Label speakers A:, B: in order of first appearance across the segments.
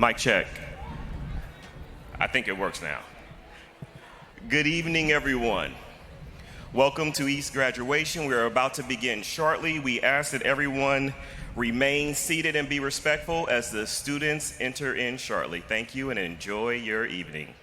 A: Mic check. I think it works now. Good evening, everyone. Welcome to East Graduation. We are about to begin shortly. We ask that everyone remain seated and be respectful as the students enter in shortly. Thank you and enjoy your evening.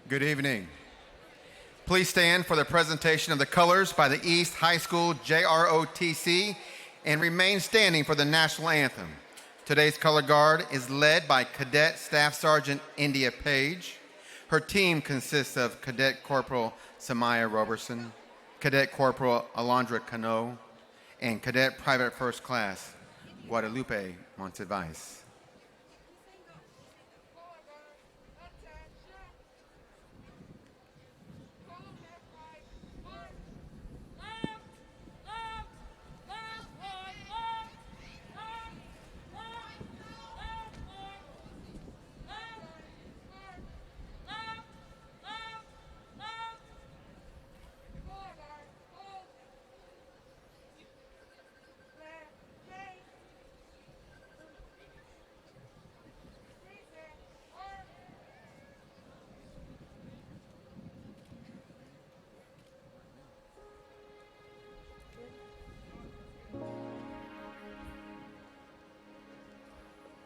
B: Good evening. Please stand for the presentation of the colors by the East High School JROTC and remain standing for the national anthem. Today's color guard is led by Cadet Staff Sergeant India Page. Her team consists of Cadet Corporal Samaya Roberson, Cadet Corporal Alondra Cano, and Cadet Private First Class Guadalupe Montevais.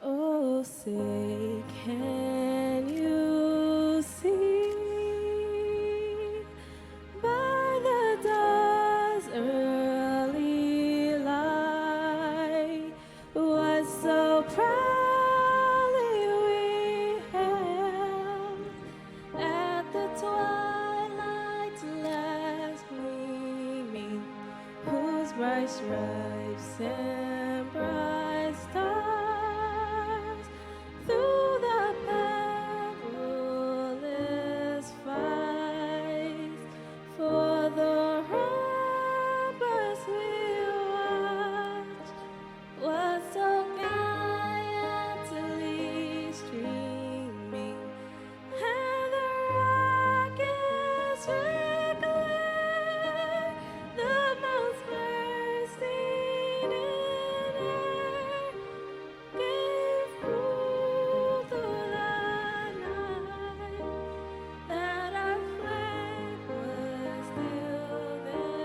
C: Oh, say, can you see by the dawn's early light what so proudly we hailed at the twilight's last gleaming, whose bright stripes and bright stars through the perilous fights for the robbers we watched was so gallantly streaming, and the rockets declare the most bursting in air gave proof through the night that our flag was still there.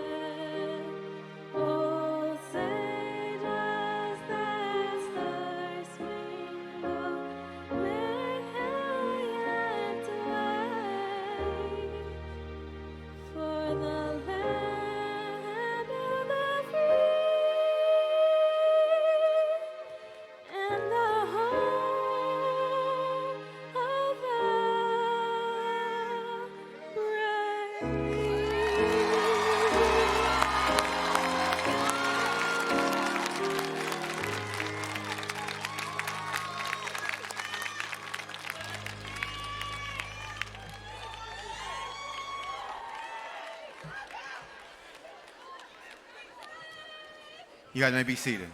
C: Oh, say does that star-spangled banner yet wave for the land of the free and the home of the
B: You guys may be seated.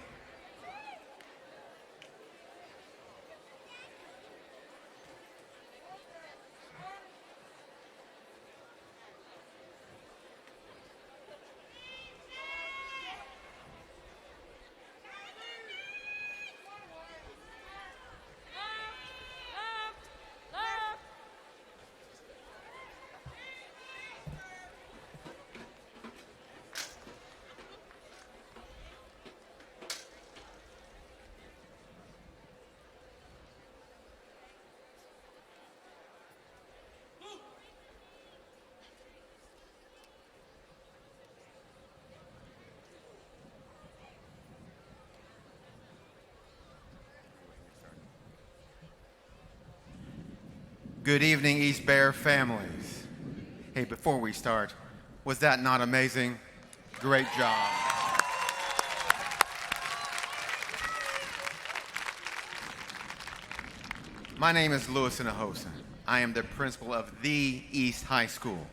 B: Good evening, East Bear families. Hey, before we start, was that not amazing? Great job. My name is Louis Hinojosa. I am the principal of the East High School.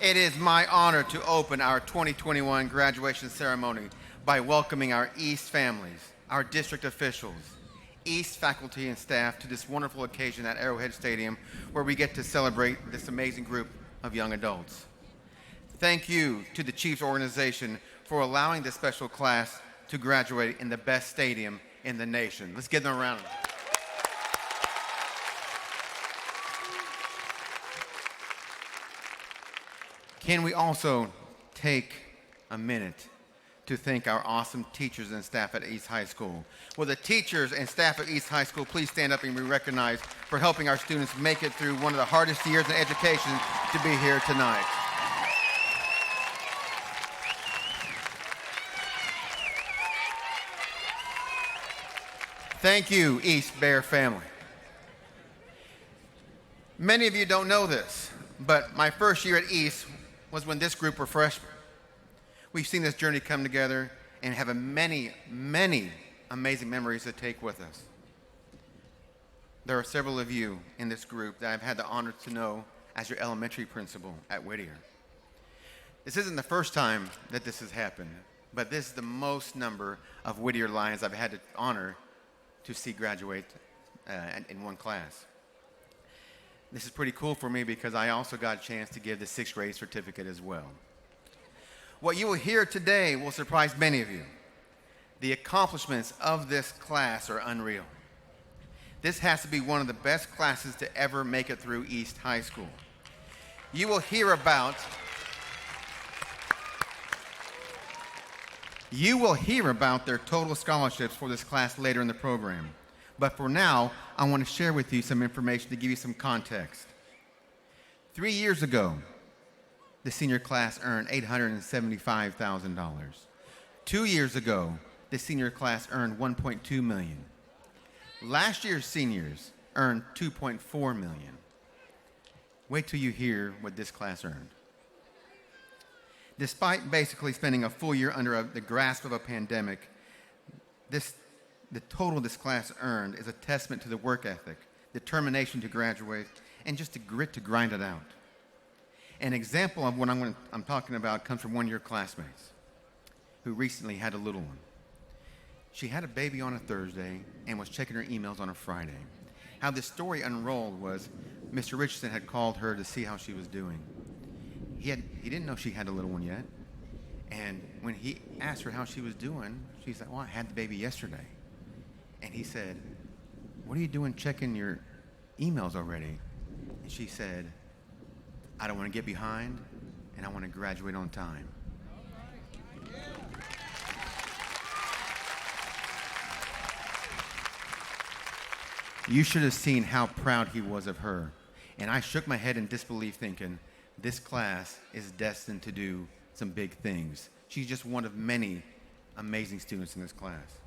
B: It is my honor to open our 2021 graduation ceremony by welcoming our East families, our district officials, East faculty and staff to this wonderful occasion at Arrowhead Stadium where we get to celebrate this amazing group of young adults. Thank you to the Chiefs organization for allowing this special class to graduate in the best stadium in the nation. Let's give them a round of applause. Can we also take a minute to thank our awesome teachers and staff at East High School. Will the teachers and staff at East High School please stand up and be recognized for helping our students make it through one of the hardest years in education to be here tonight. Thank you, East Bear family. Many of you don't know this, but my first year at East was when this group were freshmen. We've seen this journey come together and have many, many amazing memories to take with us. There are several of you in this group that I've had the honor to know as your elementary principal at Whittier. This isn't the first time that this has happened, but this is the most number of Whittier Lions I've had the honor to see graduate in one class. This is pretty cool for me because I also got a chance to give the 6th grade certificate as well. What you will hear today will surprise many of you. The accomplishments of this class are unreal. This has to be one of the best classes to ever make it through East High School. You will hear about their total scholarships for this class later in the program. But for now, I want to share with you some information to give you some context. 3 years ago, the senior class earned $875,000. 2 years ago, the senior class earned $1.2 million. Last year's seniors earned $2.4 million. Wait till you hear what this class earned. Despite basically spending a full year under the grasp of a pandemic, the total this class earned is a testament to the work ethic, determination to graduate, and just the grit to grind it out. An example of what I'm talking about comes from one of your classmates who recently had a little one. She had a baby on a Thursday and was checking her emails on a Friday. How this story unrolled was Mr. Richardson had called her to see how she was doing. He didn't know she had a little one yet. And when he asked her how she was doing, she said, well, I had the baby yesterday. And he said, what are you doing checking your emails already? And she said, I don't want to get behind, and I want to graduate on time. You should have seen how proud he was of her. And I shook my head in disbelief thinking, this class is destined to do some big things. She's just one of many amazing students in this class.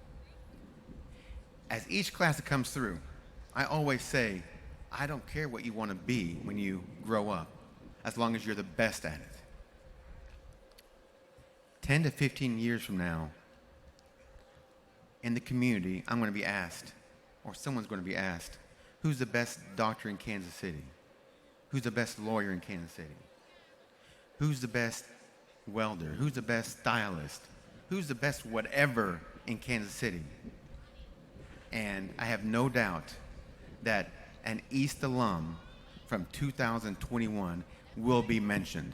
B: As each class that comes through, I always say, I don't care what you want to be when you grow up, as long as you're the best at it. 10 to 15 years from now, in the community, I'm going to be asked, or someone's going to be asked, who's the best doctor in Kansas City? Who's the best lawyer in Kansas City? Who's the best welder? Who's the best stylist? Who's the best whatever in Kansas City? And I have no doubt that an East alum from 2021 will be mentioned.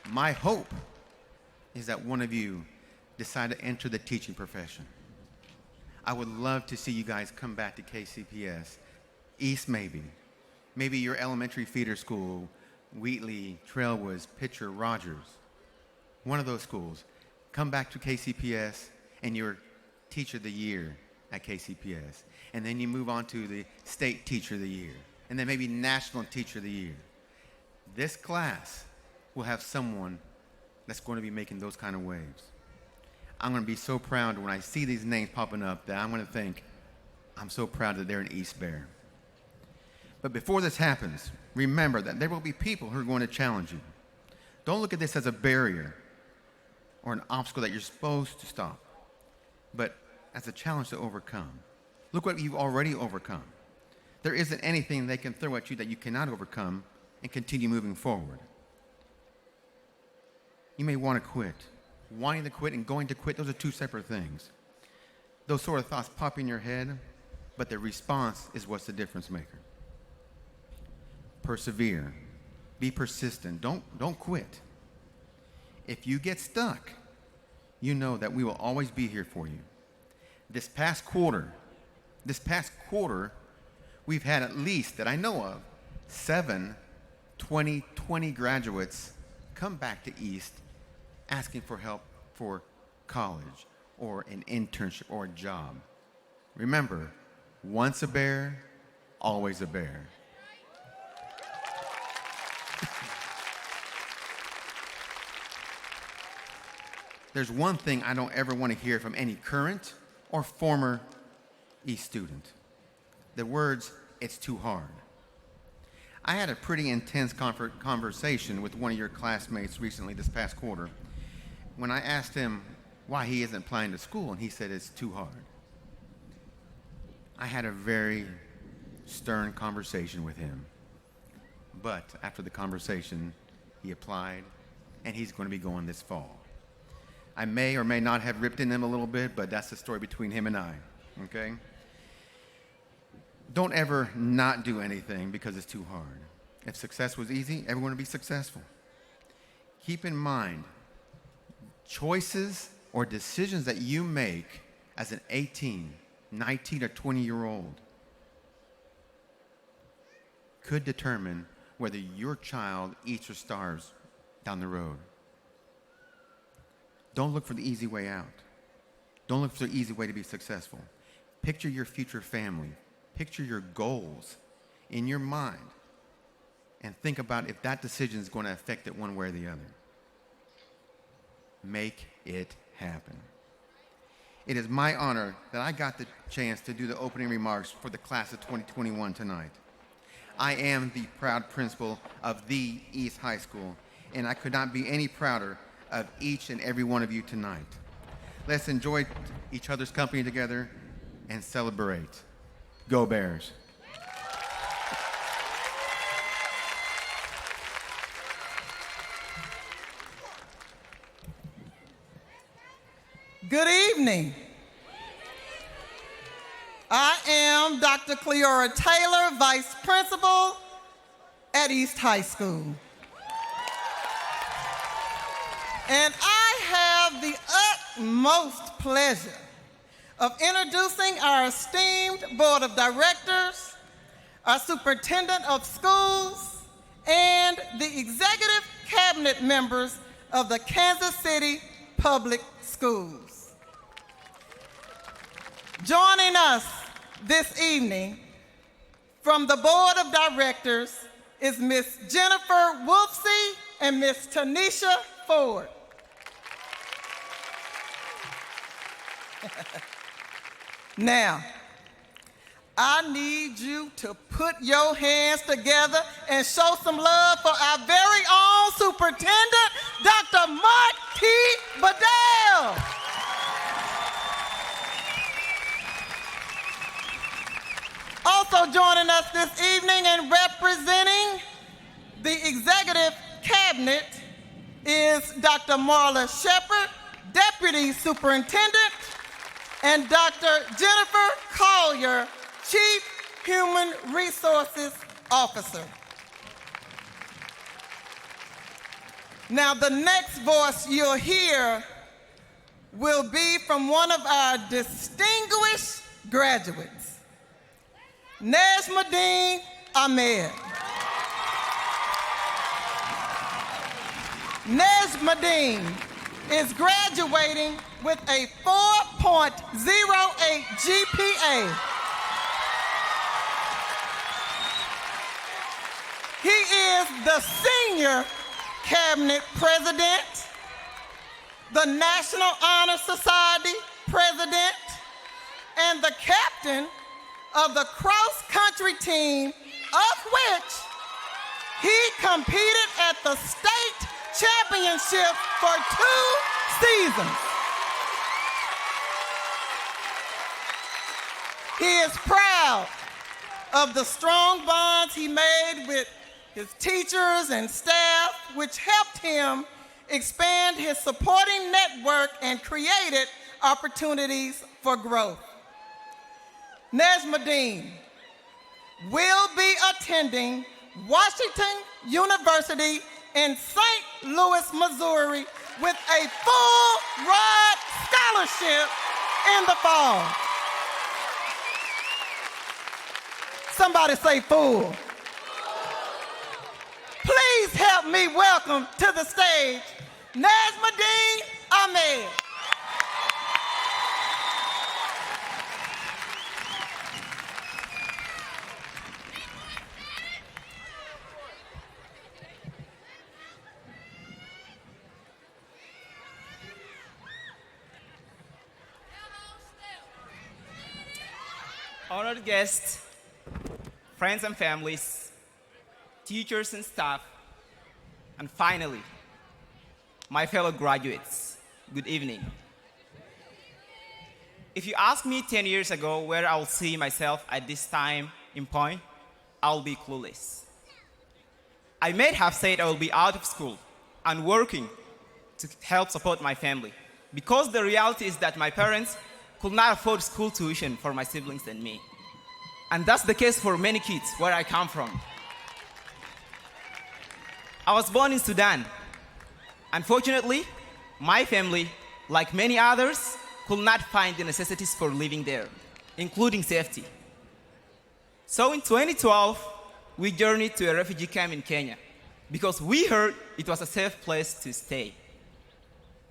B: My hope is that one of you decide to enter the teaching profession. I would love to see you guys come back to KCPS. East maybe your elementary feeder school, Wheatley, Trailwoods, Pitcher, Rogers. One of those schools. Come back to KCPS and you're Teacher of the Year at KCPS. And then you move on to the State Teacher of the Year. And then maybe National Teacher of the Year. This class will have someone that's going to be making those kind of waves. I'm going to be so proud when I see these names popping up that I'm going to think, I'm so proud that they're an East Bear. But before this happens, remember that there will be people who are going to challenge you. Don't look at this as a barrier or an obstacle that you're supposed to stop, but as a challenge to overcome. Look what you've already overcome. There isn't anything they can throw at you that you cannot overcome and continue moving forward. You may want to quit. Wanting to quit and going to quit, those are two separate things. Those sort of thoughts pop in your head, but the response is what's the difference maker. Persevere. Be persistent. Don't quit. If you get stuck, you know that we will always be here for you. This past quarter, we've had at least, that I know of, 7 2020 graduates come back to East asking for help for college or an internship or a job. Remember, once a bear, always a bear. There's one thing I don't ever want to hear from any current or former East student. The words, "it's too hard." I had a pretty intense conversation with one of your classmates recently this past quarter when I asked him why he isn't applying to school, and he said it's too hard. I had a very stern conversation with him, but after the conversation, he applied, and he's going to be going this fall. I may or may not have ripped in him a little bit, but that's the story between him and I, okay? Don't ever not do anything because it's too hard. If success was easy, everyone would be successful. Keep in mind, choices or decisions that you make as an 18, 19, or 20-year-old could determine whether your child eats or starves down the road. Don't look for the easy way out. Don't look for the easy way to be successful. Picture your future family. Picture your goals in your mind and think about if that decision is going to affect it one way or the other. Make it happen. It is my honor that I got the chance to do the opening remarks for the class of 2021 tonight. I am the proud principal of the East High School, and I could not be any prouder of each and every one of you tonight. Let's enjoy each other's company together and celebrate. Go Bears.
D: Good evening. I am Dr. Cleora Taylor, Vice Principal at East High School. And I have the utmost pleasure of introducing our esteemed Board of Directors, our Superintendent of Schools, and the Executive Cabinet members of the Kansas City Public Schools. Joining us this evening from the Board of Directors is Ms. Jennifer Wolfsey and Ms. Tanisha Ford. Now, I need you to put your hands together and show some love for our very own Superintendent, Dr. Mark T. Bedell. Also joining us this evening and representing the Executive Cabinet is Dr. Marla Shepard, Deputy Superintendent, and Dr. Jennifer Collier, Chief Human Resources Officer. Now, the next voice you'll hear will be from one of our distinguished graduates, Najmuddin Ahmed. Najmuddin is graduating with a 4.08 GPA. He is the Senior Cabinet President, the National Honor Society President, and the captain of the cross-country team, of which he competed at the state championship for 2 seasons. He is proud of the strong bonds he made with his teachers and staff, which helped him expand his supporting network and created opportunities for growth. Najmuddin will be attending Washington University in St. Louis, Missouri, with a full ride scholarship in the fall. Somebody say full. Please help me welcome to the stage Najmadeen Ahmed.
E: Honored guests, friends and families, teachers and staff, and finally, my fellow graduates, good evening. If you asked me 10 years ago where I'll see myself at this time in point, I'll be clueless. I may have said I will be out of school and working to help support my family, because the reality is that my parents could not afford school tuition for my siblings and me. And that's the case for many kids where I come from. I was born in Sudan. Unfortunately, my family, like many others, could not find the necessities for living there, including safety. So in 2012, we journeyed to a refugee camp in Kenya because we heard it was a safe place to stay.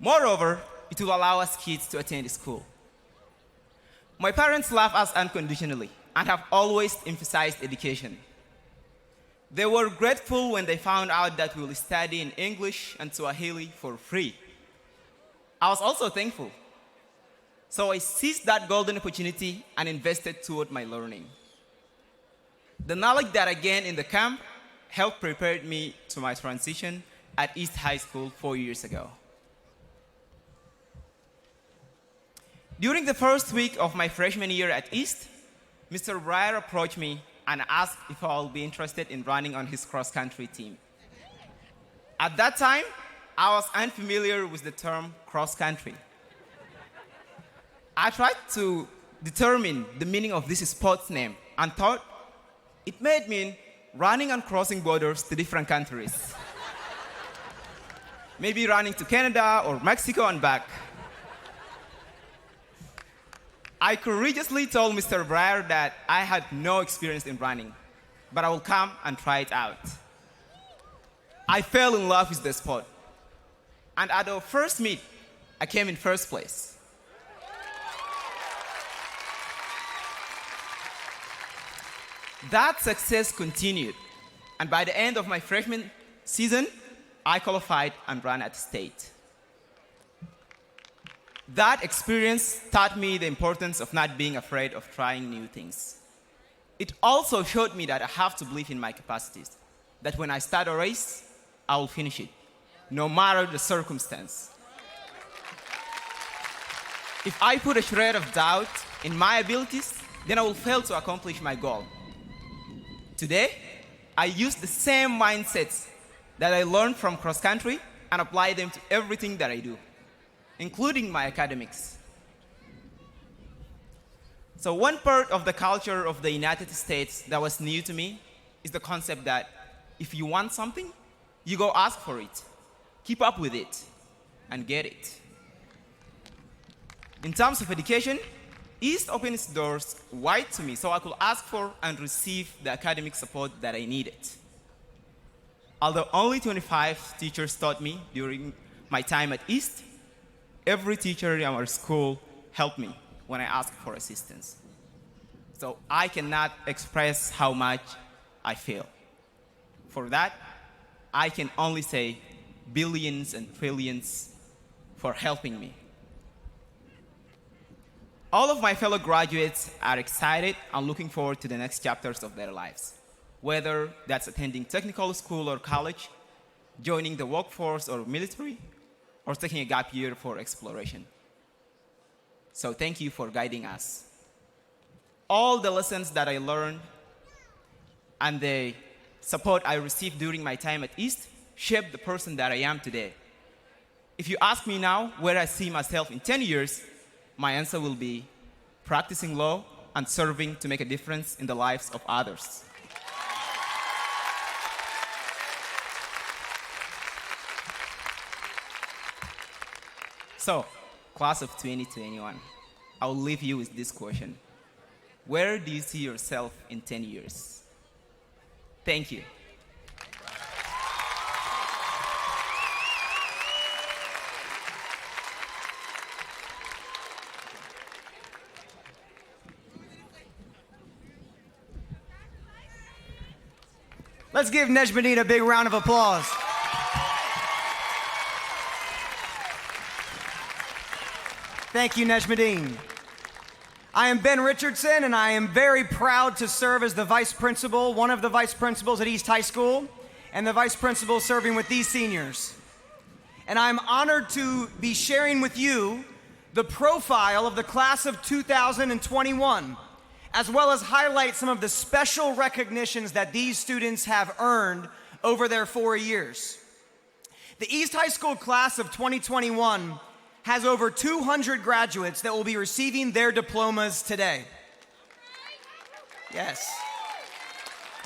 E: Moreover, it will allow us kids to attend school. My parents love us unconditionally and have always emphasized education. They were grateful when they found out that we will study in English and Swahili for free. I was also thankful. So I seized that golden opportunity and invested toward my learning. The knowledge that I gained in the camp helped prepare me to my transition at East High School 4 years ago. During the first week of my freshman year at East, Mr. Breyer approached me and asked if I would be interested in running on his cross-country team. At that time, I was unfamiliar with the term cross-country. I tried to determine the meaning of this sports name and thought it may mean running and crossing borders to different countries. Maybe running to Canada or Mexico and back. I courageously told Mr. Breyer that I had no experience in running, but I will come and try it out. I fell in love with the sport. And at our first meet, I came in first place. That success continued, and by the end of my freshman season, I qualified and ran at state. That experience taught me the importance of not being afraid of trying new things. It also showed me that I have to believe in my capacities, that when I start a race, I will finish it, no matter the circumstance. If I put a shred of doubt in my abilities, then I will fail to accomplish my goal. Today, I use the same mindsets that I learned from cross-country and apply them to everything that I do, including my academics. So one part of the culture of the United States that was new to me is the concept that if you want something, you go ask for it, keep up with it, and get it. In terms of education, East opened its doors wide to me so I could ask for and receive the academic support that I needed. Although only 25 teachers taught me during my time at East, every teacher in our school helped me when I asked for assistance. So I cannot express how much I feel. For that, I can only say billions and trillions for helping me. All of my fellow graduates are excited and looking forward to the next chapters of their lives, whether that's attending technical school or college, joining the workforce or military, or taking a gap year for exploration. So thank you for guiding us. All the lessons that I learned and the support I received during my time at East shaped the person that I am today. If you ask me now where I see myself in 10 years, my answer will be practicing law and serving to make a difference in the lives of others. So, class of 2021, I'll leave you with this question. Where do you see yourself in 10 years? Thank you.
F: Let's give Nejmadeen a big round of applause. Thank you, Nejmadeen. I am Ben Richardson, and I am very proud to serve as the vice principal, one of the vice principals at East High School, and the vice principal serving with these seniors. And I'm honored to be sharing with you the profile of the class of 2021, as well as highlight some of the special recognitions that these students have earned over their 4 years. The East High School class of 2021 has over 200 graduates that will be receiving their diplomas today. Yes.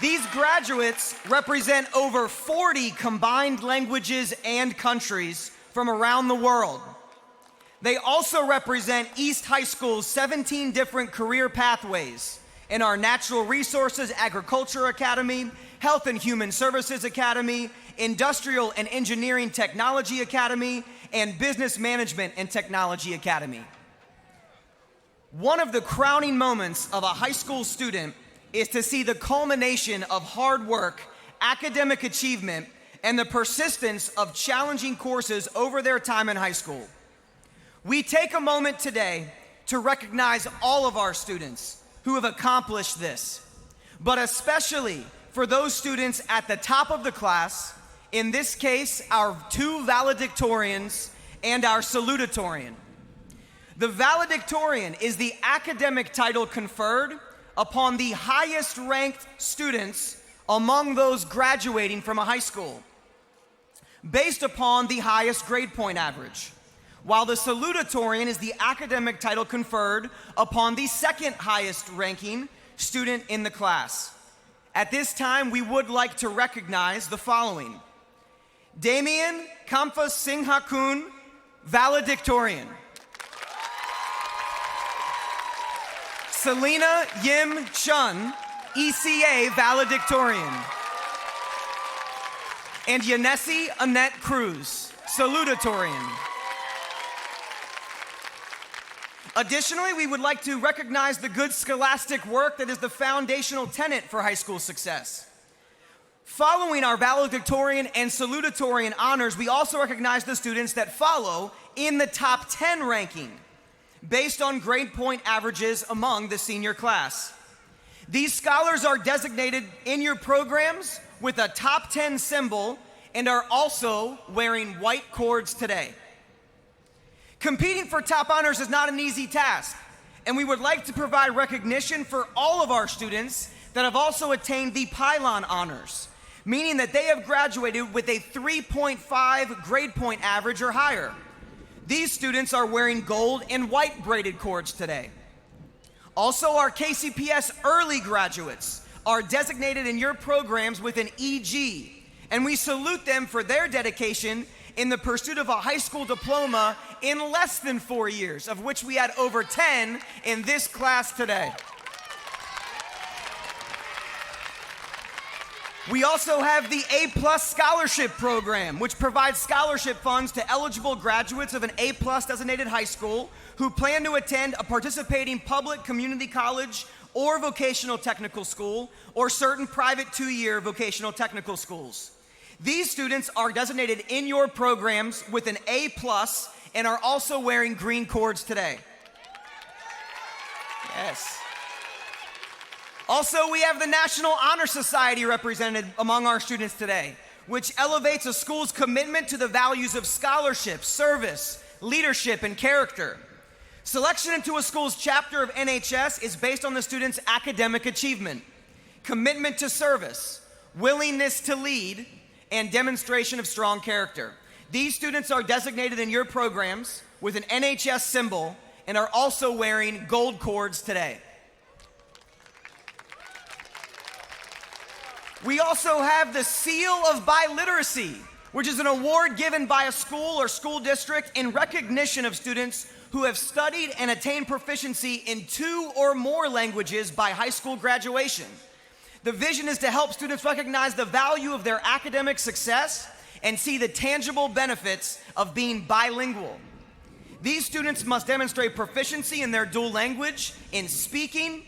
F: These graduates represent over 40 combined languages and countries from around the world. They also represent East High School's 17 different career pathways in our Natural Resources Agriculture Academy, Health and Human Services Academy, Industrial and Engineering Technology Academy, and Business Management and Technology Academy. One of the crowning moments of a high school student is to see the culmination of hard work, academic achievement, and the persistence of challenging courses over their time in high school. We take a moment today to recognize all of our students who have accomplished this, but especially for those students at the top of the class, in this case, our 2 valedictorians and our salutatorian. The valedictorian is the academic title conferred upon the highest ranked students among those graduating from a high school, based upon the highest grade point average, while the salutatorian is the academic title conferred upon the second highest ranking student in the class. At this time, we would like to recognize the following: Damien Kamfa Singhakun, valedictorian. Selena Yim Chun, ECA valedictorian. And Yanesi Annette Cruz, salutatorian. Additionally, we would like to recognize the good scholastic work that is the foundational tenet for high school success. Following our valedictorian and salutatorian honors, we also recognize the students that follow in the top 10 ranking, based on grade point averages among the senior class. These scholars are designated in your programs with a top 10 symbol and are also wearing white cords today. Competing for top honors is not an easy task, and we would like to provide recognition for all of our students that have also attained the pylon honors, meaning that they have graduated with a 3.5 grade point average or higher. These students are wearing gold and white braided cords today. Also, our KCPS early graduates are designated in your programs with an EG, and we salute them for their dedication in the pursuit of a high school diploma in less than 4 years, of which we had over 10 in this class today. We also have the A+ Scholarship Program, which provides scholarship funds to eligible graduates of an A+ designated high school who plan to attend a participating public community college or vocational technical school or certain private 2-year vocational technical schools. These students are designated in your programs with an A+ and are also wearing green cords today. Yes. Also, we have the National Honor Society represented among our students today, which elevates a school's commitment to the values of scholarship, service, leadership, and character. Selection into a school's chapter of NHS is based on the student's academic achievement, commitment to service, willingness to lead, and demonstration of strong character. These students are designated in your programs with an NHS symbol and are also wearing gold cords today. We also have the Seal of Biliteracy, which is an award given by a school or school district in recognition of students who have studied and attained proficiency in 2 or more languages by high school graduation. The vision is to help students recognize the value of their academic success and see the tangible benefits of being bilingual. These students must demonstrate proficiency in their dual language, in speaking,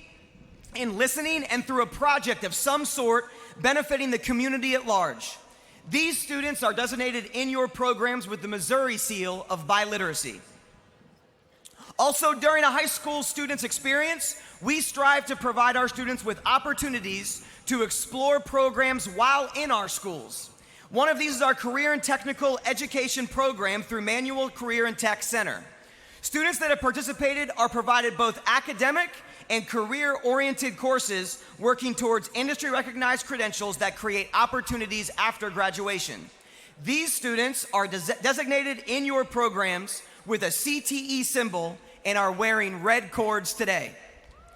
F: in listening, and through a project of some sort benefiting the community at large. These students are designated in your programs with the Missouri seal of biliteracy. Also, during a high school student's experience, we strive to provide our students with opportunities to explore programs while in our schools. One of these is our Career and Technical Education program through Manual Career and Tech Center. Students that have participated are provided both academic and career-oriented courses working towards industry-recognized credentials that create opportunities after graduation. These students are designated in your programs with a CTE symbol and are wearing red cords today.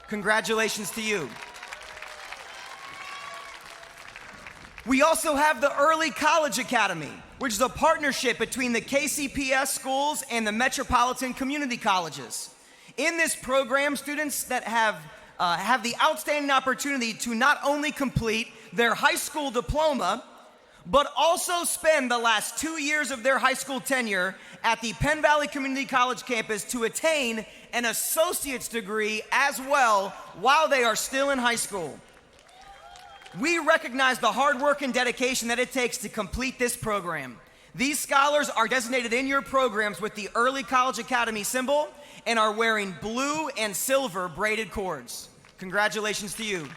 F: Congratulations to you. We also have the Early College Academy, which is a partnership between the KCPS schools and the metropolitan community colleges. In this program, students that have the outstanding opportunity to not only complete their high school diploma, but also spend the last 2 years of their high school tenure at the Penn Valley Community College campus to attain an associate's degree as well while they are still in high school. We recognize the hard work and dedication that it takes to complete this program. These scholars are designated in your programs with the Early College Academy symbol and are wearing blue and silver braided cords. Congratulations to you.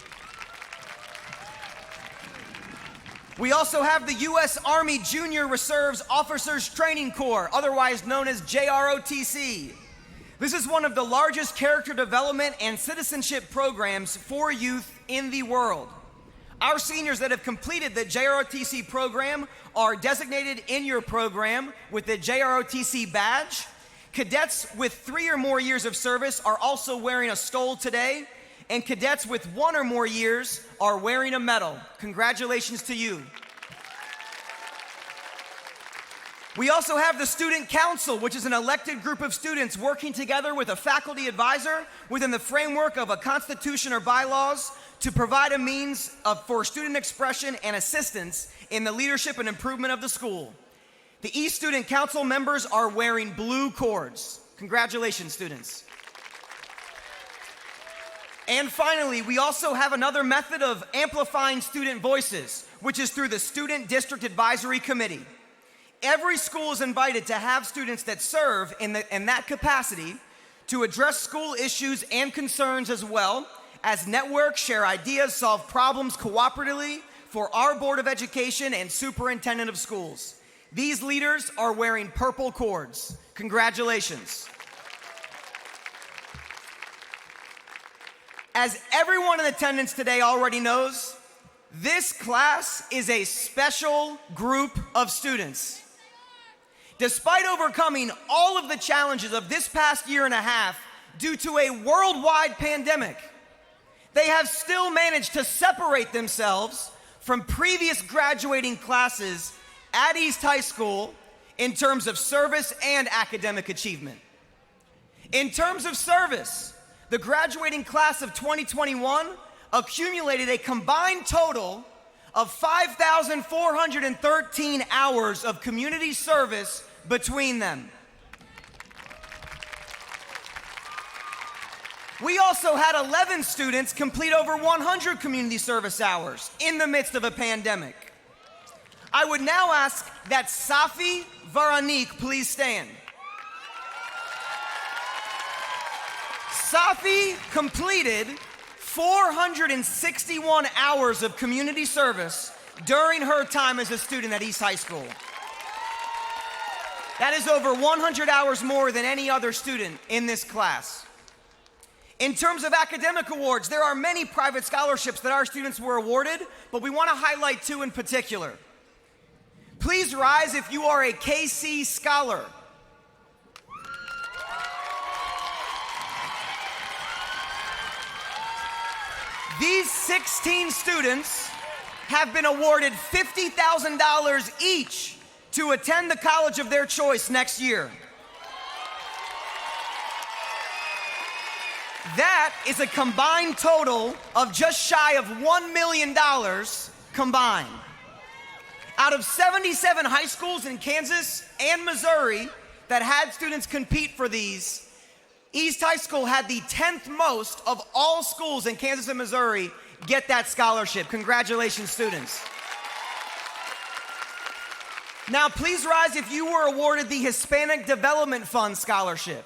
F: We also have the U.S. Army Junior Reserves Officers Training Corps, otherwise known as JROTC. This is one of the largest character development and citizenship programs for youth in the world. Our seniors that have completed the JROTC program are designated in your program with the JROTC badge. Cadets with 3 or more years of service are also wearing a stole today, and cadets with 1 or more years are wearing a medal. Congratulations to you. We also have the Student Council, which is an elected group of students working together with a faculty advisor within the framework of a constitution or bylaws to provide a means for student expression and assistance in the leadership and improvement of the school. The East Student Council members are wearing blue cords. Congratulations, students. And finally, we also have another method of amplifying student voices, which is through the Student District Advisory Committee. Every school is invited to have students that serve in that capacity to address school issues and concerns as well as network, share ideas, solve problems cooperatively for our Board of Education and Superintendent of Schools. These leaders are wearing purple cords. Congratulations. As everyone in attendance today already knows, this class is a special group of students. Despite overcoming all of the challenges of this past year and a half due to a worldwide pandemic, they have still managed to separate themselves from previous graduating classes at East High School in terms of service and academic achievement. In terms of service, the graduating class of 2021 accumulated a combined total of 5,413 hours of community service between them. We also had 11 students complete over 100 community service hours in the midst of a pandemic. I would now ask that Safi Varanik please stand. Safi completed 461 hours of community service during her time as a student at East High School. That is over 100 hours more than any other student in this class. In terms of academic awards, there are many private scholarships that our students were awarded, but we want to highlight 2 in particular. Please rise if you are a KC Scholar. These 16 students have been awarded $50,000 each to attend the college of their choice next year. That is a combined total of just shy of $1 million combined. Out of 77 high schools in Kansas and Missouri that had students compete for these, East High School had the 10th most of all schools in Kansas and Missouri get that scholarship. Congratulations, students. Now, please rise if you were awarded the Hispanic Development Fund Scholarship.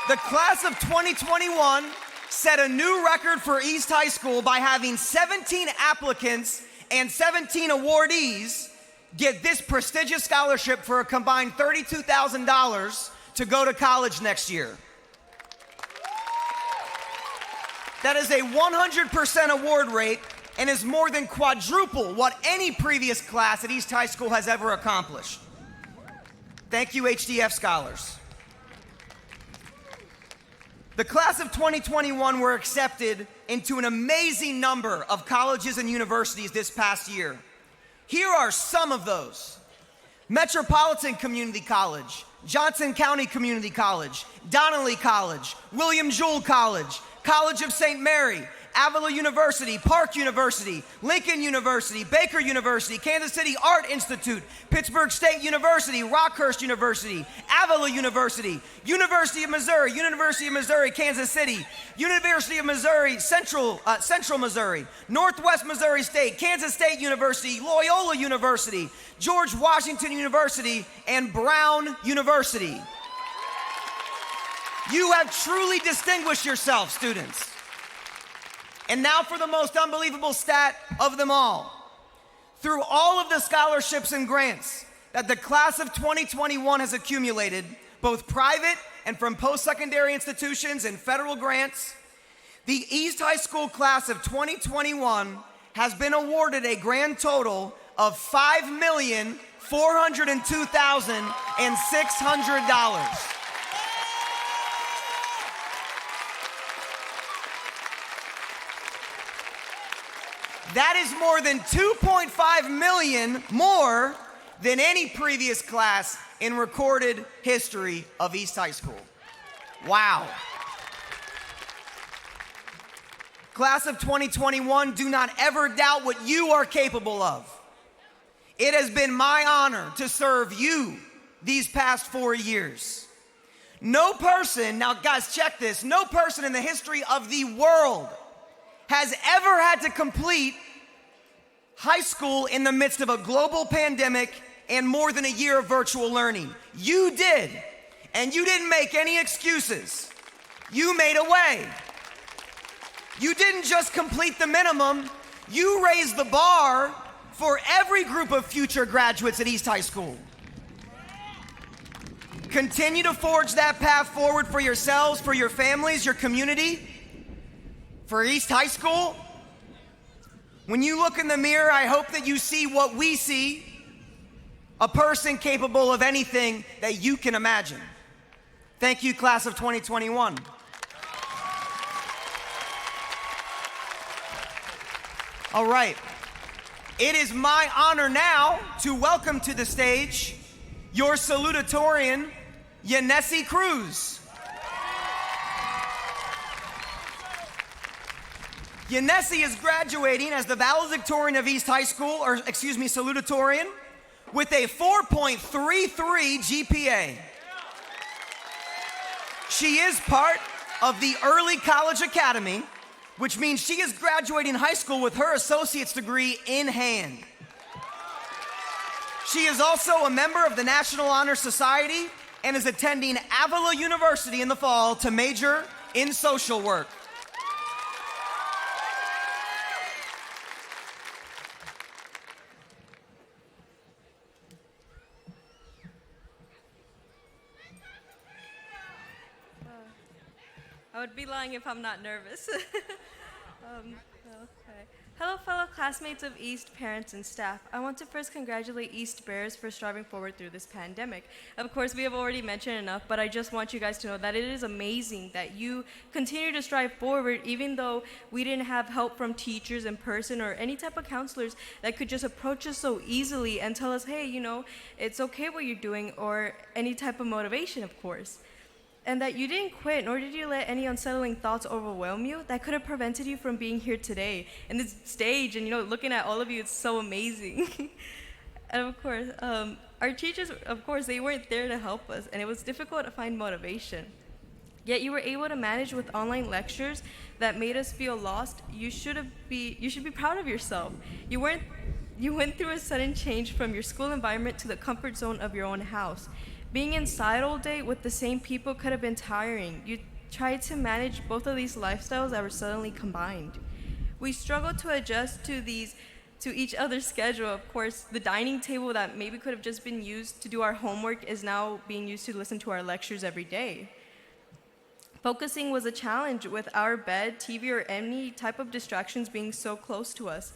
F: The class of 2021 set a new record for East High School by having 17 applicants and 17 awardees get this prestigious scholarship for a combined $32,000 to go to college next year. That is a 100% award rate and is more than quadruple what any previous class at East High School has ever accomplished. Thank you, HDF scholars. The class of 2021 were accepted into an amazing number of colleges and universities this past year. Here are some of those: Metropolitan Community College, Johnson County Community College, Donnelly College, William Jewell College, College of St. Mary, Avila University, Park University, Lincoln University, Baker University, Kansas City Art Institute, Pittsburgh State University, Rockhurst University, Avila University, University of Missouri, Kansas City, University of Missouri, Central Missouri, Northwest Missouri State, Kansas State University, Loyola University, George Washington University, and Brown University. You have truly distinguished yourself, students. And now for the most unbelievable stat of them all. Through all of the scholarships and grants that the class of 2021 has accumulated, both private and from post-secondary institutions and federal grants, the East High School class of 2021 has been awarded a grand total of $5,402,600. That is more than 2.5 million more than any previous class in recorded history of East High School. Wow. Class of 2021, do not ever doubt what you are capable of. It has been my honor to serve you these past 4 years. No person, now guys, check this, no person in the history of the world has ever had to complete high school in the midst of a global pandemic and more than a year of virtual learning. You did, and you didn't make any excuses. You made a way. You didn't just complete the minimum, you raised the bar for every group of future graduates at East High School. Continue to forge that path forward for yourselves, for your families, your community, for East High School. When you look in the mirror, I hope that you see what we see, a person capable of anything that you can imagine. Thank you, class of 2021. All right. It is my honor now to welcome to the stage your salutatorian, Yanesi Cruz. Yanesi is graduating as the valedictorian of East High School, salutatorian, with a 4.33 GPA. She is part of the Early College Academy, which means she is graduating high school with her associate's degree in hand. She is also a member of the National Honor Society and is attending Avila University in the fall to major in social work.
C: I would be lying if I'm not nervous. Okay. Hello, fellow classmates of East, parents, and staff. I want to first congratulate East Bears for striving forward through this pandemic. Of course, we have already mentioned enough, but I just want you guys to know that it is amazing that you continue to strive forward, even though we didn't have help from teachers in person or any type of counselors that could just approach us so easily and tell us, hey, you know, it's okay what you're doing, or any type of motivation, of course. And that you didn't quit, nor did you let any unsettling thoughts overwhelm you that could have prevented you from being here today. And this stage, and looking at all of you, it's so amazing. And of course, our teachers, of course, they weren't there to help us, and it was difficult to find motivation. Yet you were able to manage with online lectures that made us feel lost. You should be proud of yourself. You went through a sudden change from your school environment to the comfort zone of your own house. Being inside all day with the same people could have been tiring. You tried to manage both of these lifestyles that were suddenly combined. We struggled to adjust to each other's schedule. Of course, the dining table that maybe could have just been used to do our homework is now being used to listen to our lectures every day. Focusing was a challenge with our bed, TV, or any type of distractions being so close to us.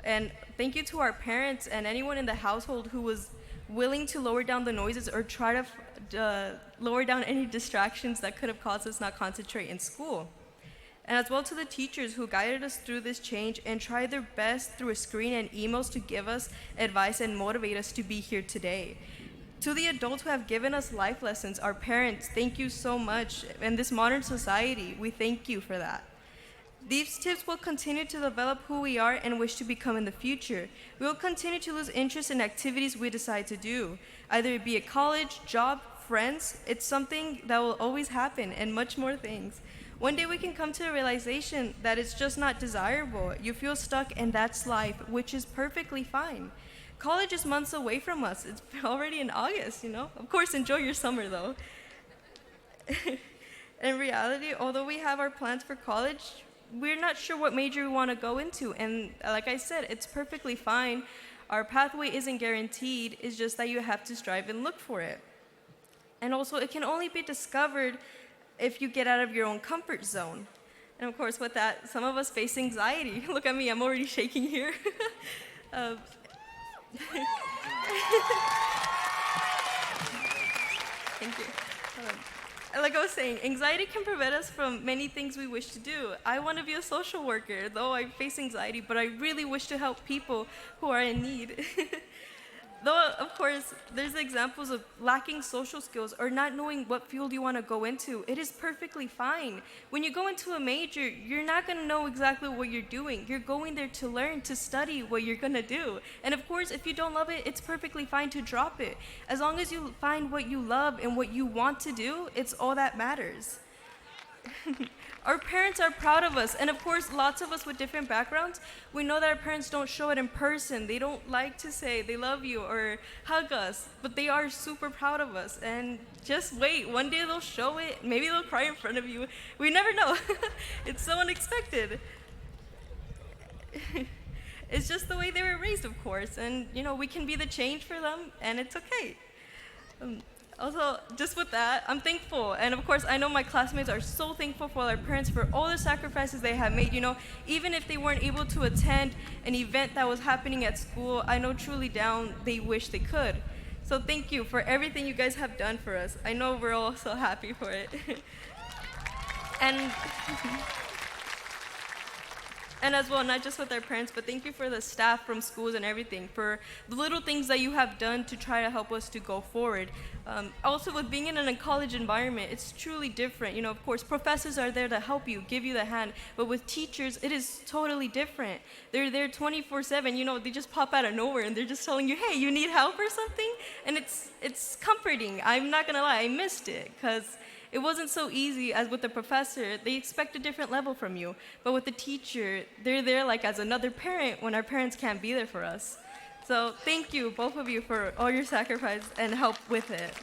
C: And thank you to our parents and anyone in the household who was willing to lower down the noises or try to lower down any distractions that could have caused us not concentrate in school. And as well to the teachers who guided us through this change and tried their best through a screen and emails to give us advice and motivate us to be here today. To the adults who have given us life lessons, our parents, thank you so much. In this modern society, we thank you for that. These tips will continue to develop who we are and wish to become in the future. We will continue to lose interest in activities we decide to do, either it be at college, job, friends. It's something that will always happen, and much more things. One day we can come to the realization that it's just not desirable. You feel stuck, and that's life, which is perfectly fine. College is months away from us. It's already in August, you know? Of course, enjoy your summer, though. In reality, although we have our plans for college, we're not sure what major we want to go into. And like I said, it's perfectly fine. Our pathway isn't guaranteed. It's just that you have to strive and look for it. And also, it can only be discovered if you get out of your own comfort zone. And of course, with that, some of us face anxiety. Look at me, I'm already shaking here. Thank you. Like I was saying, anxiety can prevent us from many things we wish to do. I want to be a social worker, though I face anxiety, but I really wish to help people who are in need. Though, of course, there's examples of lacking social skills or not knowing what field you want to go into. It is perfectly fine. When you go into a major, you're not going to know exactly what you're doing. You're going there to learn, to study what you're going to do. And of course, if you don't love it, it's perfectly fine to drop it. As long as you find what you love and what you want to do, it's all that matters. Our parents are proud of us, and of course, lots of us with different backgrounds, we know that our parents don't show it in person. They don't like to say they love you or hug us, but they are super proud of us. And just wait, one day they'll show it. Maybe they'll cry in front of you. We never know. It's so unexpected. It's just the way they were raised, of course, and we can be the change for them, and it's okay. Also, just with that, I'm thankful. And of course, I know my classmates are so thankful for their parents for all the sacrifices they have made. Even if they weren't able to attend an event that was happening at school, I know truly down they wish they could. So thank you for everything you guys have done for us. I know we're all so happy for it. And as well, not just with our parents, but thank you for the staff from schools and everything, for the little things that you have done to try to help us to go forward. Also, with being in a college environment, it's truly different. Of course, professors are there to help you, give you the hand, but with teachers, it is totally different. They're there 24/7. They just pop out of nowhere, and they're just telling you, hey, you need help or something? And it's comforting. I'm not gonna lie, I missed it, because it wasn't so easy as with the professor. They expect a different level from you. But with the teacher, they're there like as another parent when our parents can't be there for us. So thank you, both of you, for all your sacrifice and help with it.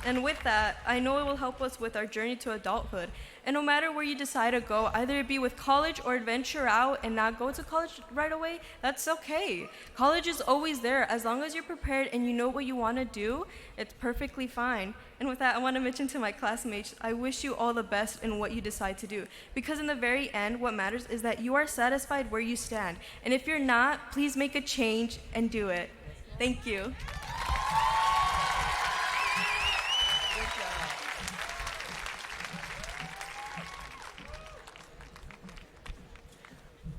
C: And with that, I know it will help us with our journey to adulthood. And no matter where you decide to go, either it be with college or adventure out and not go to college right away, that's okay. College is always there. As long as you're prepared and you know what you want to do, it's perfectly fine. And with that, I want to mention to my classmates, I wish you all the best in what you decide to do. Because in the very end, what matters is that you are satisfied where you stand. And if you're not, please make a change and do it. Thank you.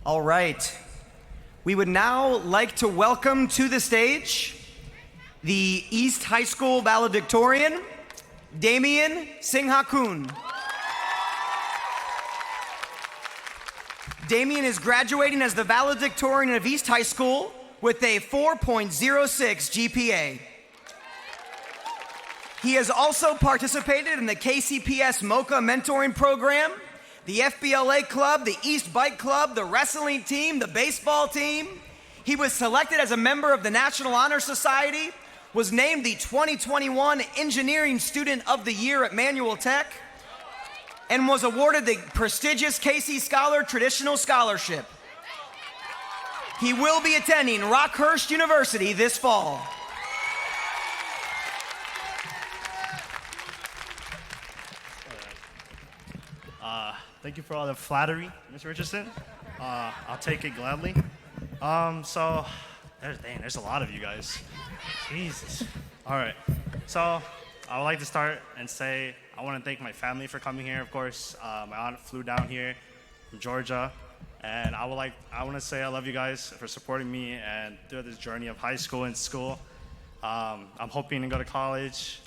F: All right. We would now like to welcome to the stage the East High School valedictorian, Damien Singhakun. Damien is graduating as the valedictorian of East High School with a 4.06 GPA. He has also participated in the KCPS MOCA mentoring program, the FBLA club, the East Bike Club, the wrestling team, the baseball team. He was selected as a member of the National Honor Society, was named the 2021 Engineering Student of the Year at Manual Tech, and was awarded the prestigious Casey Scholar Traditional Scholarship. He will be attending Rockhurst University this fall.
G: Thank you for all the flattery, Ms. Richardson. I'll take it gladly. So, there's a lot of you guys. Jesus. All right. So, I would like to start and say I want to thank my family for coming here. Of course, my aunt flew down here from Georgia, and I want to say I love you guys for supporting me and through this journey of high school and school. I'm hoping to go to college,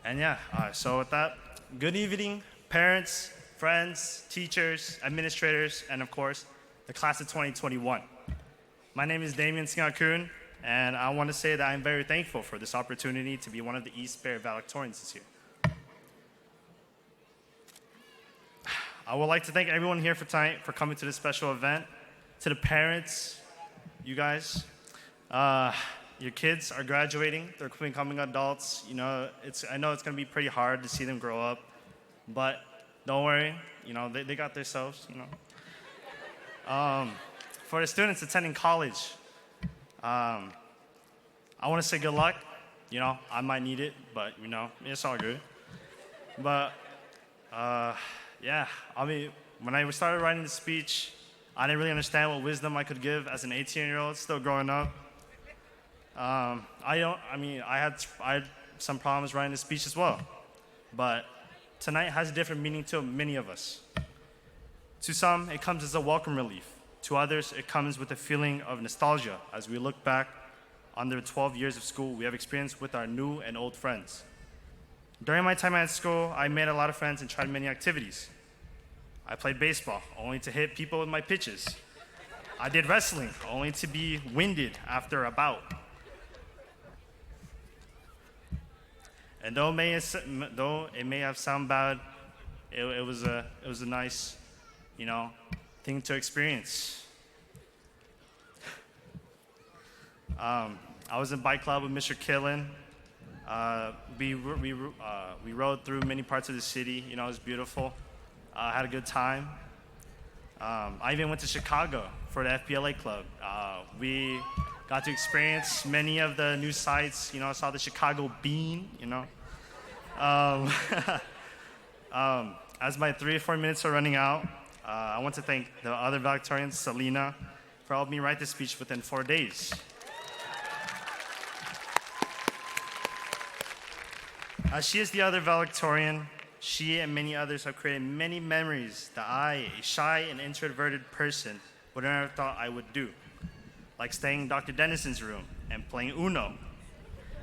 G: and yeah. So with that, good evening, parents, friends, teachers, administrators, and of course, the class of 2021. My name is Damian Singakun, and I want to say that I'm very thankful for this opportunity to be one of the East Bear Valedictorians this year. I would like to thank everyone here for tonight for coming to this special event. To the parents, you guys, your kids are graduating. They're becoming adults. You know, I know it's going to be pretty hard to see them grow up, but don't worry. You know, they got themselves. You know. For the students attending college, I want to say good luck. You know, I might need it, but you know, it's all good. But yeah, I mean, when I started writing the speech, I didn't really understand what wisdom I could give as an 18-year-old still growing up. I had some problems writing the speech as well, but tonight has a different meaning to many of us. To some, it comes as a welcome relief. To others, it comes with a feeling of nostalgia as we look back on the 12 years of school we have experienced with our new and old friends. During my time at school, I made a lot of friends and tried many activities. I played baseball, only to hit people with my pitches. I did wrestling, only to be winded after a bout. And though it may have sounded bad, it was a nice, you know, thing to experience. I was in bike club with Mr. Killen. We rode through many parts of the city. You know, it was beautiful. Had a good time. I even went to Chicago for the FBLA club. We got to experience many of the new sites. You know, I saw the Chicago Bean. You know. As my 3 or 4 minutes are running out, I want to thank the other valedictorians, Selena, for helping me write this speech within 4 days. As she is the other valedictorian, she and many others have created many memories that I, a shy and introverted person, would never have thought I would do. Like staying in Dr. Dennison's room and playing Uno,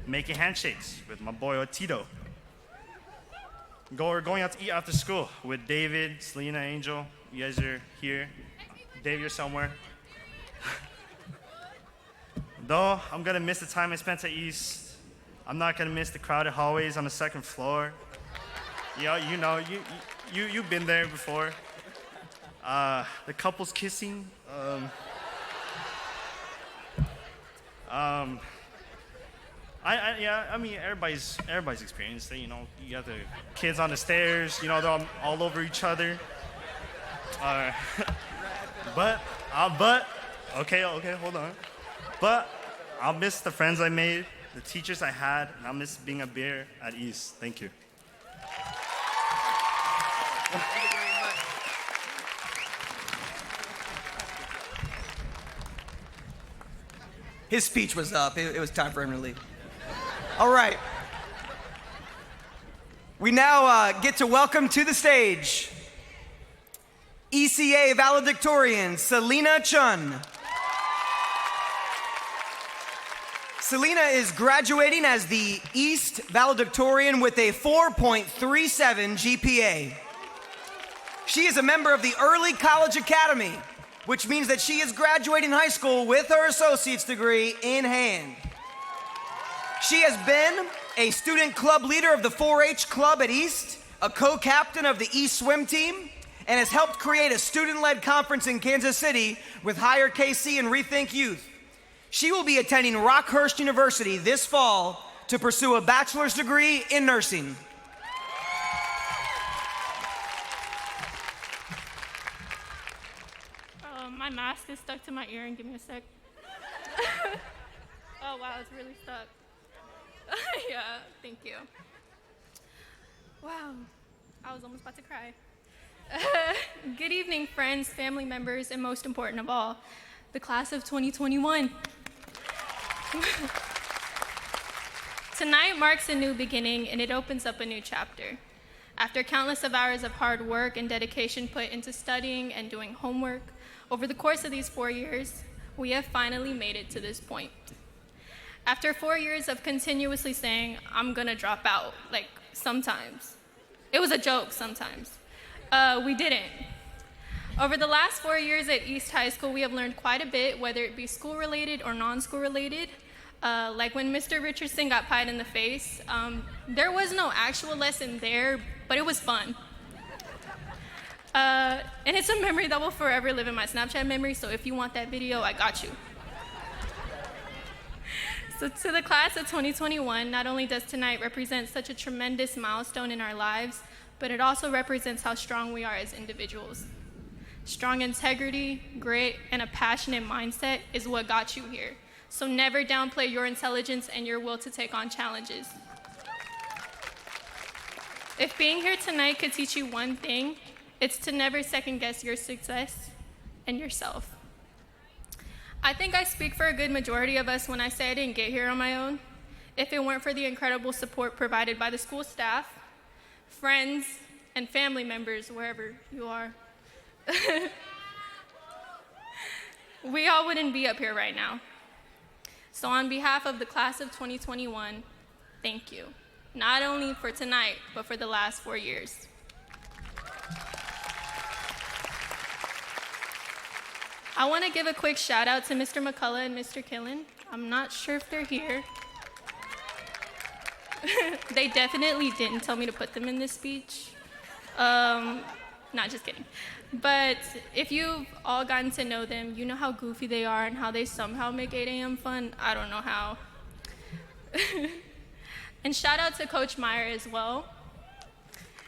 G: making handshakes with my boy Otito, going out to eat after school with David, Selena, Angel. You guys are here. Dave, you're somewhere. Though I'm gonna miss the time I spent at East, I'm not gonna miss the crowded hallways on the second floor. You've been there before. The couples kissing. I mean, everybody's experienced it. You know, you got the kids on the stairs. You know, they're all over each other. But okay, hold on. But I'll miss the friends I made, the teachers I had, and I'll miss being a bear at East. Thank you.
B: Thank you very much.
F: His speech was up. It was time for him to leave. All right. We now get to welcome to the stage ECA valedictorian Selena Chun. Selena is graduating as the East valedictorian with a 4.37 GPA. She is a member of the Early College Academy, which means that she is graduating high school with her associate's degree in hand. She has been a student club leader of the 4-H club at East, a co-captain of the East swim team, and has helped create a student-led conference in Kansas City with Hire KC and Rethink Youth. She will be attending Rockhurst University this fall to pursue a bachelor's degree in nursing.
H: My mask is stuck to my ear, and give me a sec. Oh wow, it's really stuck. Yeah, thank you. Wow, I was almost about to cry. Good evening, friends, family members, and most important of all, the class of 2021. Tonight marks a new beginning, and it opens up a new chapter. After countless of hours of hard work and dedication put into studying and doing homework, over the course of these 4 years, we have finally made it to this point. After 4 years of continuously saying, I'm gonna drop out, like sometimes. It was a joke sometimes. We didn't. Over the last 4 years at East High School, we have learned quite a bit, whether it be school-related or non-school related. Like when Mr. Richardson got pied in the face, there was no actual lesson there, but it was fun. And it's a memory that will forever live in my Snapchat memory, so if you want that video, I got you. So to the class of 2021, not only does tonight represent such a tremendous milestone in our lives, but it also represents how strong we are as individuals. Strong integrity, grit, and a passionate mindset is what got you here. So never downplay your intelligence and your will to take on challenges. If being here tonight could teach you one thing, it's to never second guess your success and yourself. I think I speak for a good majority of us when I say I didn't get here on my own. If it weren't for the incredible support provided by the school staff, friends, and family members, wherever you are, we all wouldn't be up here right now. So on behalf of the class of 2021, thank you. Not only for tonight, but for the last 4 years. I want to give a quick shout out to Mr. McCullough and Mr. Killen. I'm not sure if they're here. They definitely didn't tell me to put them in this speech. Not just kidding. But if you've all gotten to know them, you know how goofy they are and how they somehow make 8 a.m. fun. I don't know how. And shout out to Coach Meyer as well.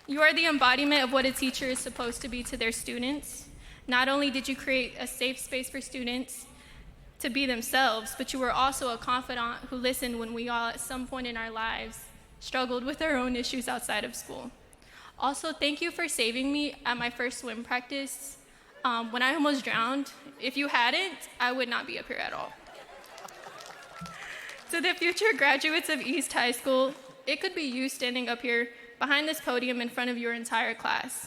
H: You are the embodiment of what a teacher is supposed to be to their students. Not only did you create a safe space for students to be themselves, but you were also a confidant who listened when we all, at some point in our lives, struggled with our own issues outside of school. Also, thank you for saving me at my first swim practice when I almost drowned. If you hadn't, I would not be up here at all. To the future graduates of East High School, it could be you standing up here behind this podium in front of your entire class.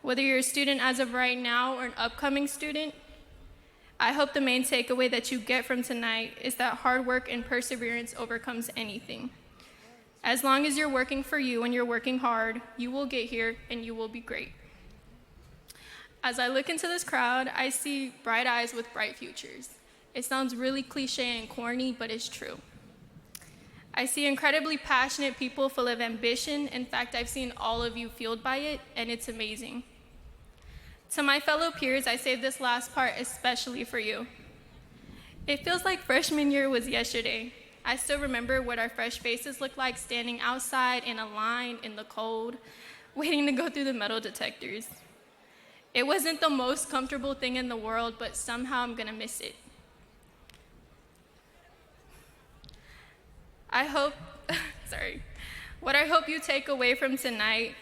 H: Whether you're a student as of right now or an upcoming student, I hope the main takeaway that you get from tonight is that hard work and perseverance overcomes anything. As long as you're working for you and you're working hard, you will get here and you will be great. As I look into this crowd, I see bright eyes with bright futures. It sounds really cliche and corny, but it's true. I see incredibly passionate people full of ambition. In fact, I've seen all of you fueled by it, and it's amazing. To my fellow peers, I say this last part especially for you. It feels like freshman year was yesterday. I still remember what our fresh faces looked like standing outside in a line in the cold, waiting to go through the metal detectors. It wasn't the most comfortable thing in the world, but somehow I'm gonna miss it. What I hope you take away from tonight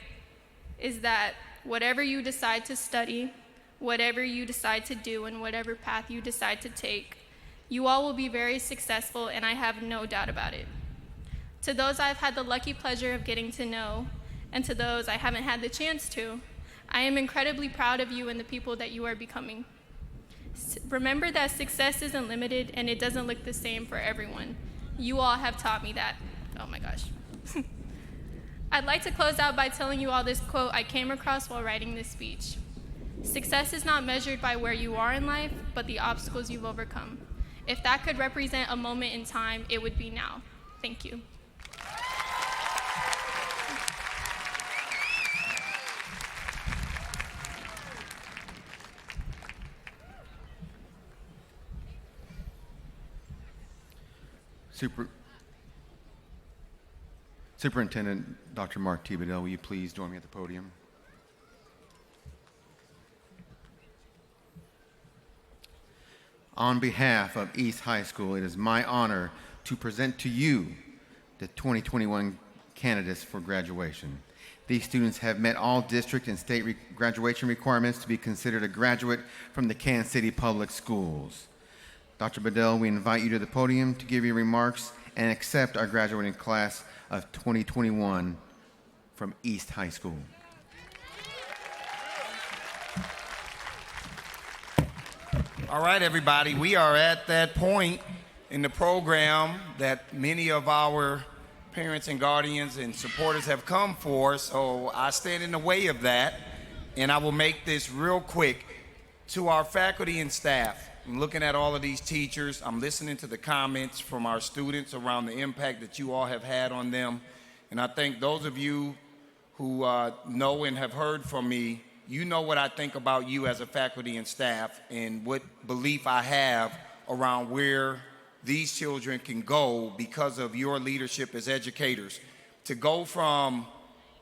H: is that whatever you decide to study, whatever you decide to do, and whatever path you decide to take, you all will be very successful, and I have no doubt about it. To those I've had the lucky pleasure of getting to know, and to those I haven't had the chance to, I am incredibly proud of you and the people that you are becoming. Remember that success isn't limited, and it doesn't look the same for everyone. You all have taught me that. Oh my gosh. I'd like to close out by telling you all this quote I came across while writing this speech. Success is not measured by where you are in life, but the obstacles you've overcome. If that could represent a moment in time, it would be now. Thank you.
B: Superintendent Dr. Mark T. Bedell, will you please join me at the podium? On behalf of East High School, it is my honor to present to you the 2021 candidates for graduation. These students have met all district and state graduation requirements to be considered a graduate from the Kansas City Public Schools. Dr. Bedell, we invite you to the podium to give your remarks and accept our graduating class of 2021 from East High School.
I: All right, everybody, we are at that point in the program that many of our parents and guardians and supporters have come for, so I stand in the way of that, and I will make this real quick. To our faculty and staff, I'm looking at all of these teachers, I'm listening to the comments from our students around the impact that you all have had on them, and I think those of you who know and have heard from me, you know what I think about you as a faculty and staff and what belief I have around where these children can go because of your leadership as educators. To go from,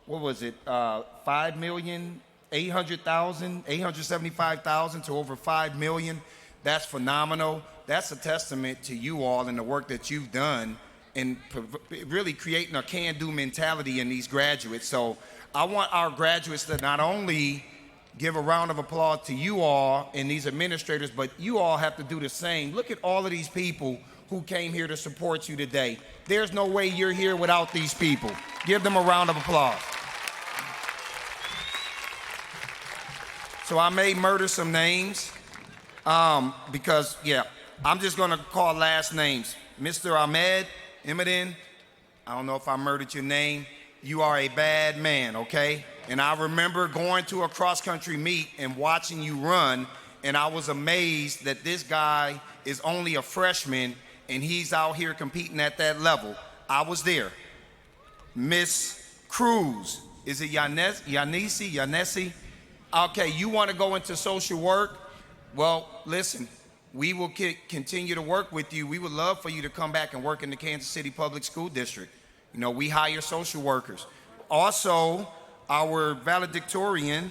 I: what was it, 5,875,000 to over 5 million, that's phenomenal. That's a testament to you all and the work that you've done and really creating a can-do mentality in these graduates. So I want our graduates to not only give a round of applause to you all and these administrators, but you all have to do the same. Look at all of these people who came here to support you today. There's no way you're here without these people. Give them a round of applause. So I may murder some names because, yeah, I'm just gonna call last names. Mr. Ahmed Imedin, I don't know if I murdered your name. You are a bad man, okay? And I remember going to a cross-country meet and watching you run, and I was amazed that this guy is only a freshman and he's out here competing at that level. I was there. Miss Cruz, is it Yanesi? Okay, you want to go into social work? Well, listen, we will continue to work with you. We would love for you to come back and work in the Kansas City Public School District. You know, we hire social workers. Also, our valedictorian,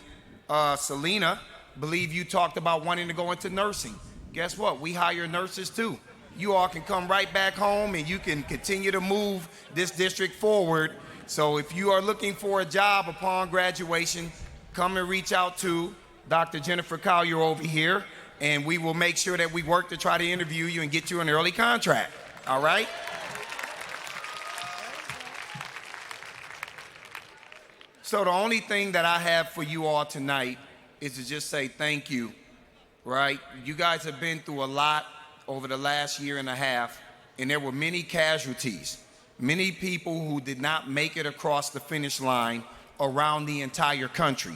I: Selena, believe you talked about wanting to go into nursing. Guess what? We hire nurses too. You all can come right back home and you can continue to move this district forward. So if you are looking for a job upon graduation, come and reach out to Dr. Jennifer Collier over here, and we will make sure that we work to try to interview you and get you an early contract. All right? So the only thing that I have for you all tonight is to just say thank you, right? You guys have been through a lot over the last year and a half, and there were many casualties, many people who did not make it across the finish line around the entire country.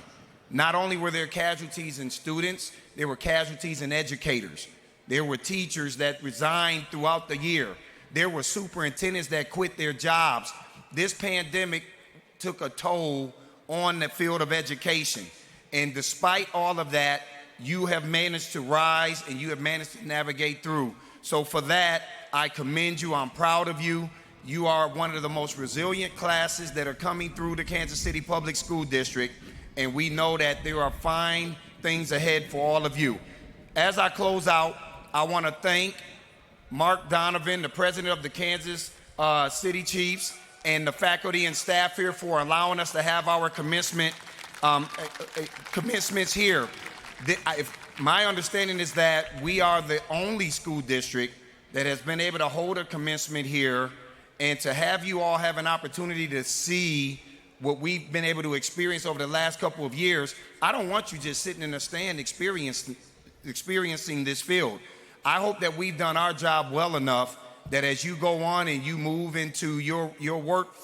I: Not only were there casualties in students, there were casualties in educators. There were teachers that resigned throughout the year. There were superintendents that quit their jobs. This pandemic took a toll on the field of education. And despite all of that, you have managed to rise and you have managed to navigate through. So for that, I commend you. I'm proud of you. You are one of the most resilient classes that are coming through the Kansas City Public School District, and we know that there are fine things ahead for all of you. As I close out, I want to thank Mark Donovan, the president of the Kansas City Chiefs, and the faculty and staff here for allowing us to have our commencements here. My understanding is that we are the only school district that has been able to hold a commencement here, and to have you all have an opportunity to see what we've been able to experience over the last couple of years. I don't want you just sitting in the stand experiencing this field. I hope that we've done our job well enough that as you go on and you move into your work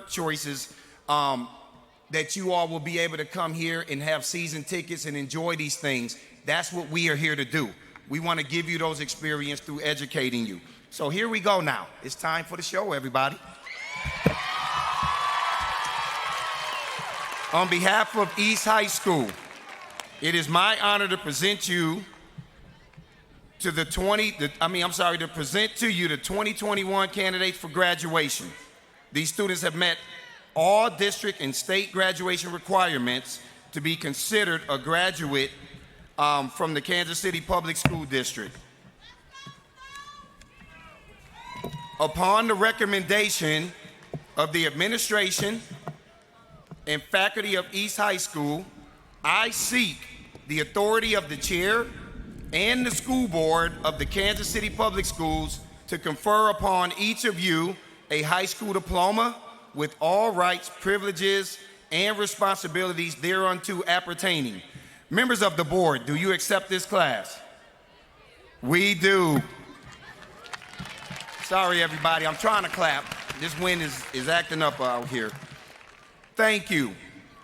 I: choices, that you all will be able to come here and have season tickets and enjoy these things. That's what we are here to do. We want to give you those experiences through educating you. So here we go now. It's time for the show, everybody. On behalf of East High School, it is my honor to present you to present to you the 2021 candidates for graduation. These students have met all district and state graduation requirements to be considered a graduate from the Kansas City Public School District. Upon the recommendation of the administration and faculty of East High School, I seek the authority of the chair and the school board of the Kansas City Public Schools to confer upon each of you a high school diploma with all rights, privileges, and responsibilities thereunto appertaining. Members of the board, do you accept this class? We do. Sorry, everybody, I'm trying to clap. This wind is acting up out here. Thank you.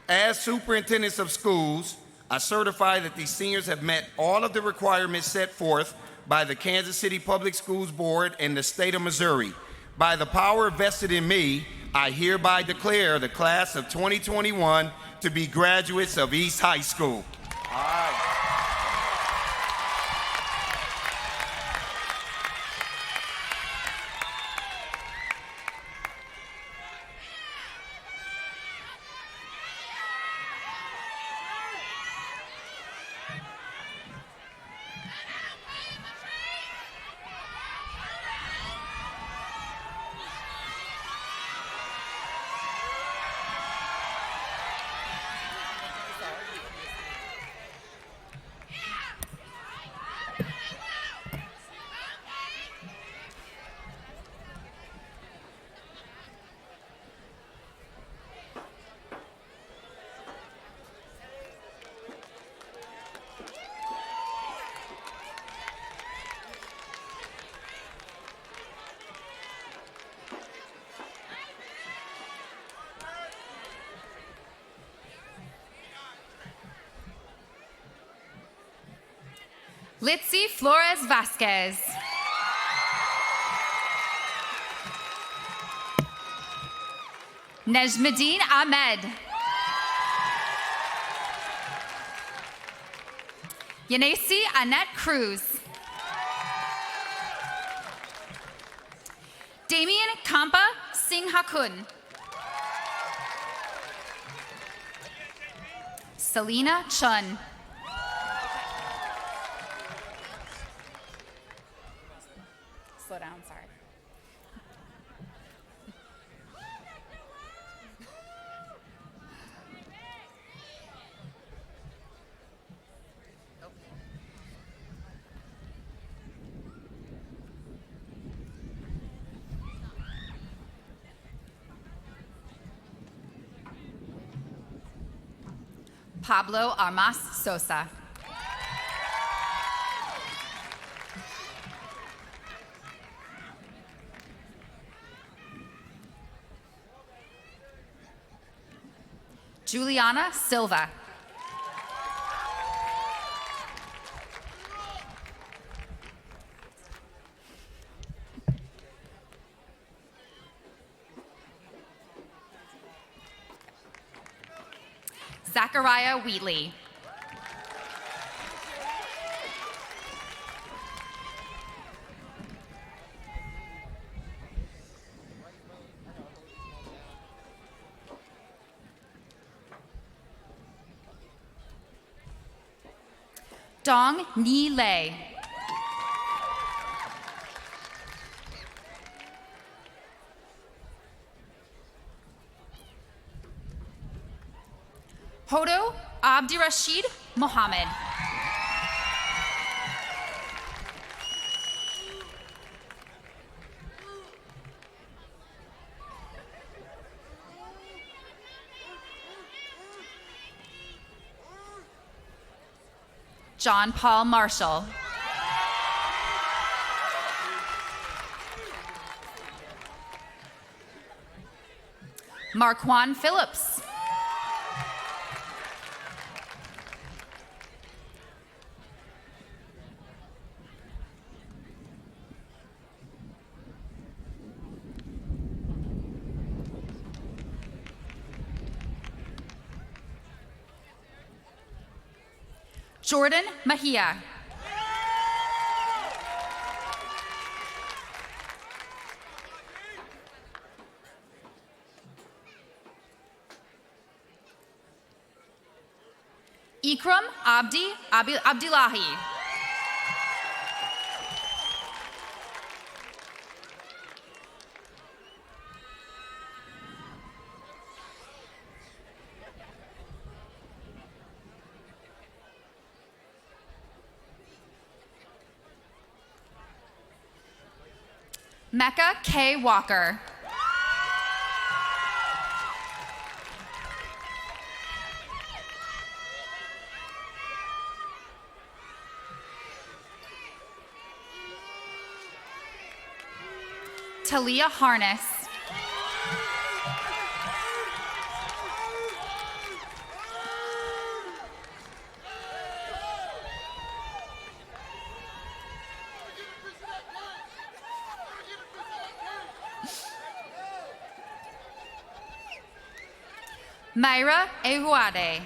I: As superintendents of schools, I certify that these seniors have met all of the requirements set forth by the Kansas City Public Schools Board and the state of Missouri. By the power vested in me, I hereby declare the class of 2021 to be graduates of East High School. All right.
J: Litzy Flores Vasquez. Nejmuddin Ahmed. Yanesi Annette Cruz. Damien Kampa Singh Hakun. Selena Chun. Slow down, sorry. Pablo Armas Sosa. Juliana Silva. Zachariah Wheatley. Dong Ni Lei. Hodo Abdirashid Mohammed. John Paul Marshall. Marquan Phillips. Jordan Mahia. Ikram Abdillahi. Mecca K. Walker. Talia Harness. Myra Ehuade.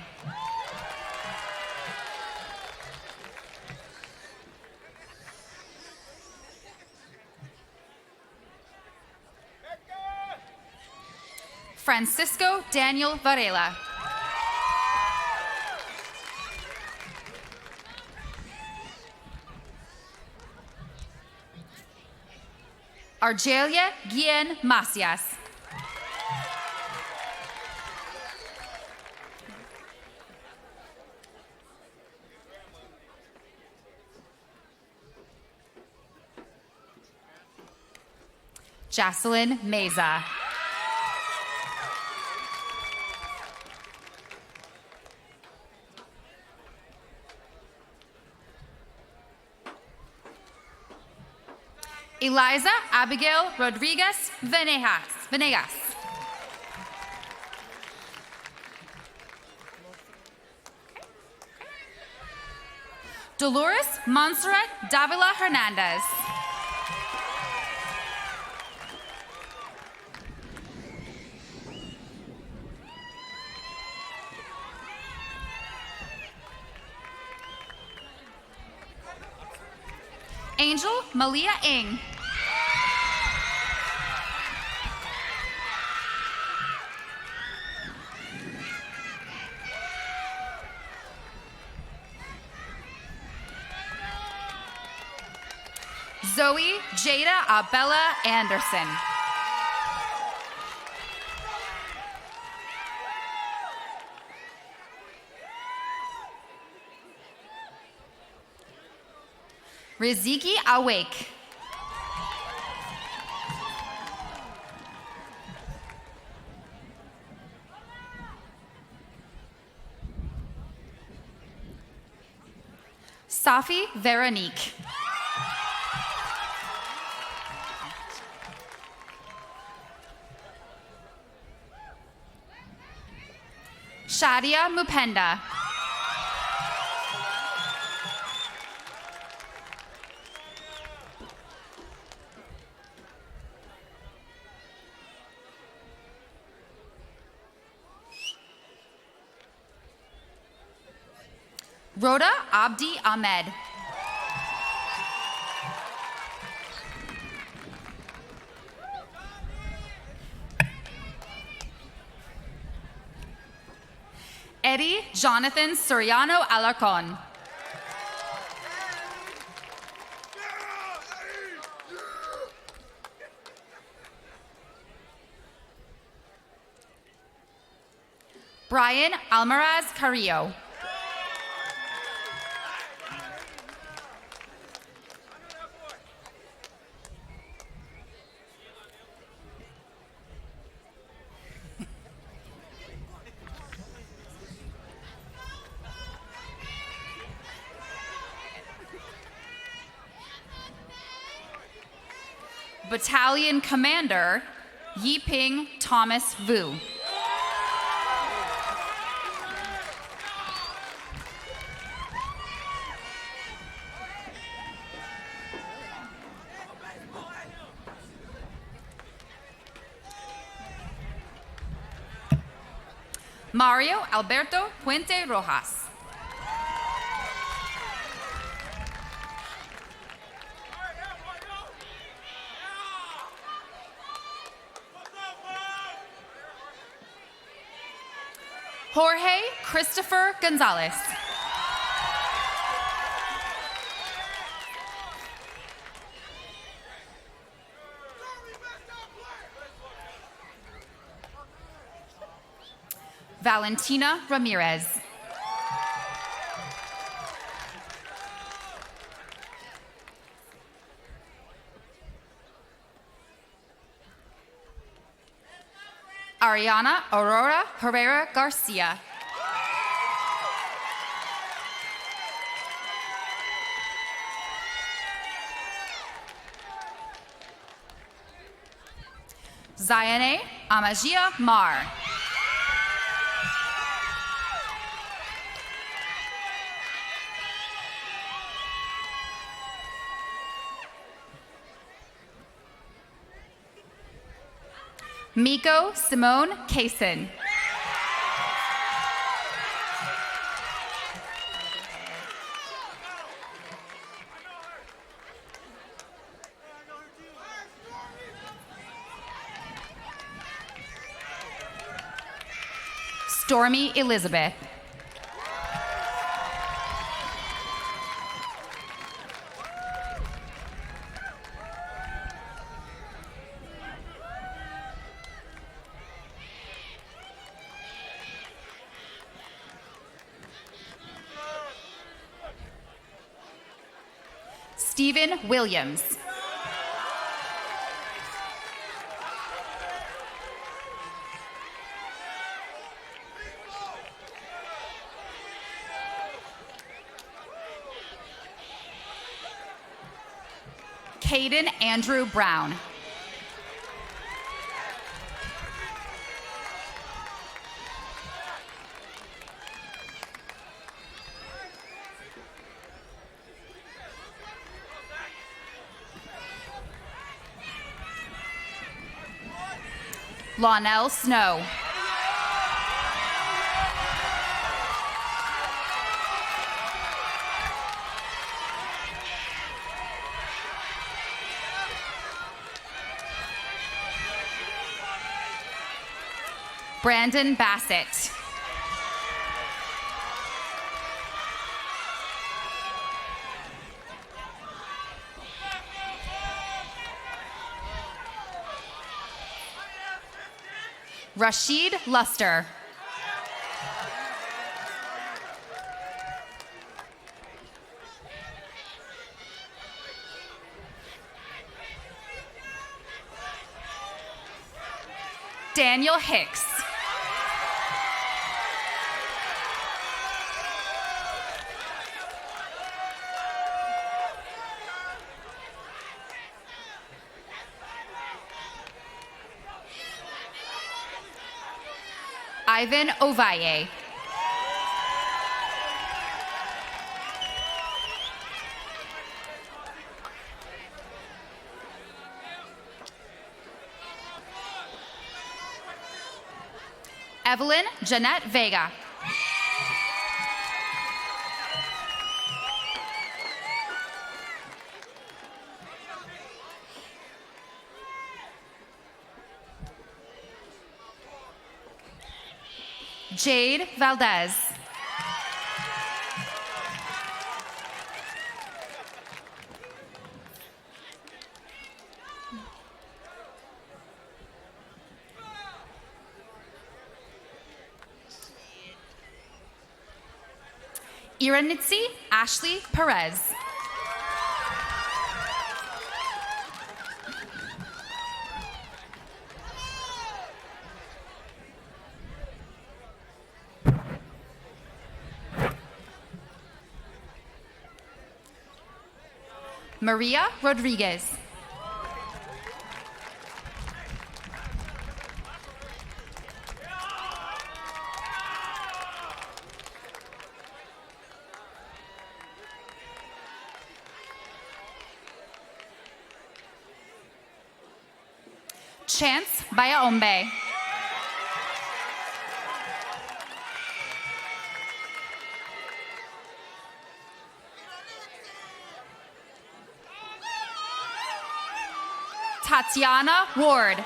J: Francisco Daniel Varela. Argelia Guillen Macias. Jocelyn Meza. Eliza Abigail Rodriguez Venegas. Dolores Montserrat Davila Hernandez. Angel Malia Ng. Zoe Jada Abella Anderson. Riziki Awake. Safi Veronique. Shadia Mupenda. Rhoda Abdi Ahmed. Eddie Jonathan Soriano Alarcon. Brian Almaraz Carrillo. Battalion Commander Yiping Thomas Vu. Mario Alberto Puente Rojas. Jorge Christopher Gonzalez. Valentina Ramirez. Ariana Aurora Herrera Garcia. Zione Amagia Mar. Miko Simone Kaysen. Stormy Elizabeth. Stephen Williams. Caden Andrew Brown. Lonell Snow. Brandon Bassett. Rashid Luster. Daniel Hicks. Ivan Ovalle. Evelyn Jeanette Vega. Jade Valdez. Iranitsi Ashley Perez. Maria Rodriguez. Chance Bayaombe. Tatiana Ward.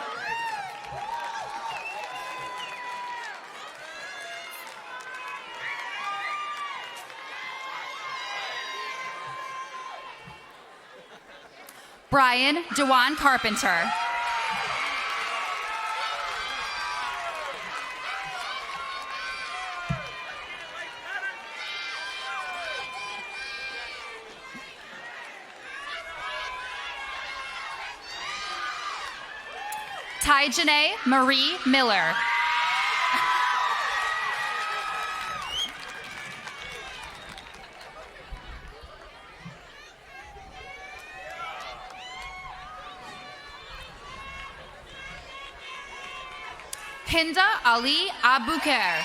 J: Brian Dewan Carpenter. Tyjanae Marie Miller. Hinda Ali Abuker.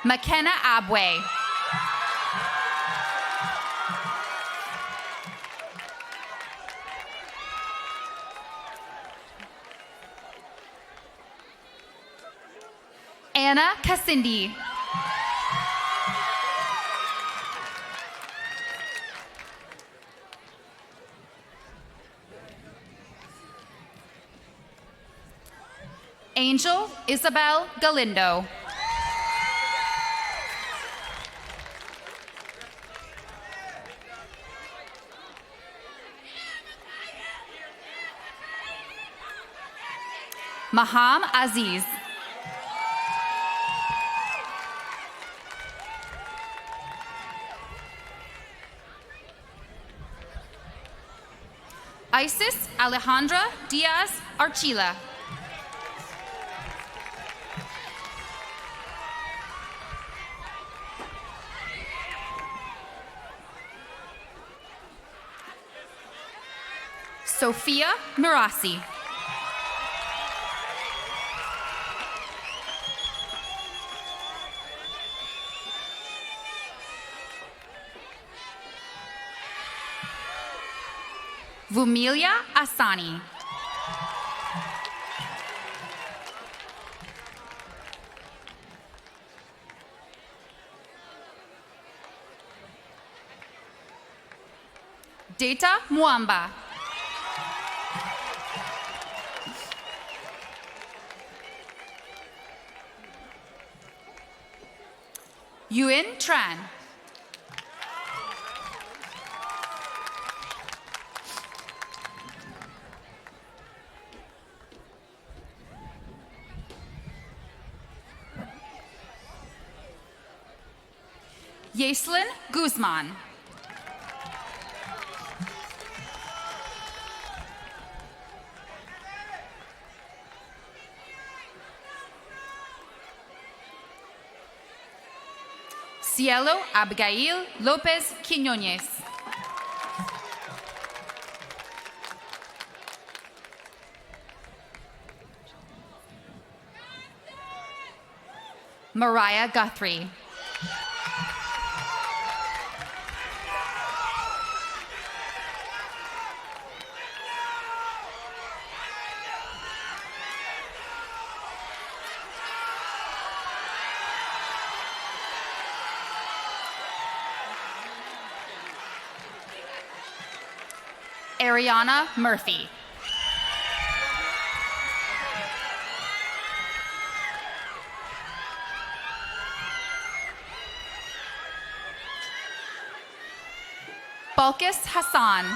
J: McKenna Abway. Anna Cassindi. Angel Isabel Galindo. Maham Aziz. Isis Alejandra Diaz Archila. Sophia Mirasi. Vumilia Asani. Data Mwamba. Yuen Tran. Yaslin Guzman. Cielo Abigail Lopez Quiñones. Mariah Guthrie. Ariana Murphy. Balkis Hassan.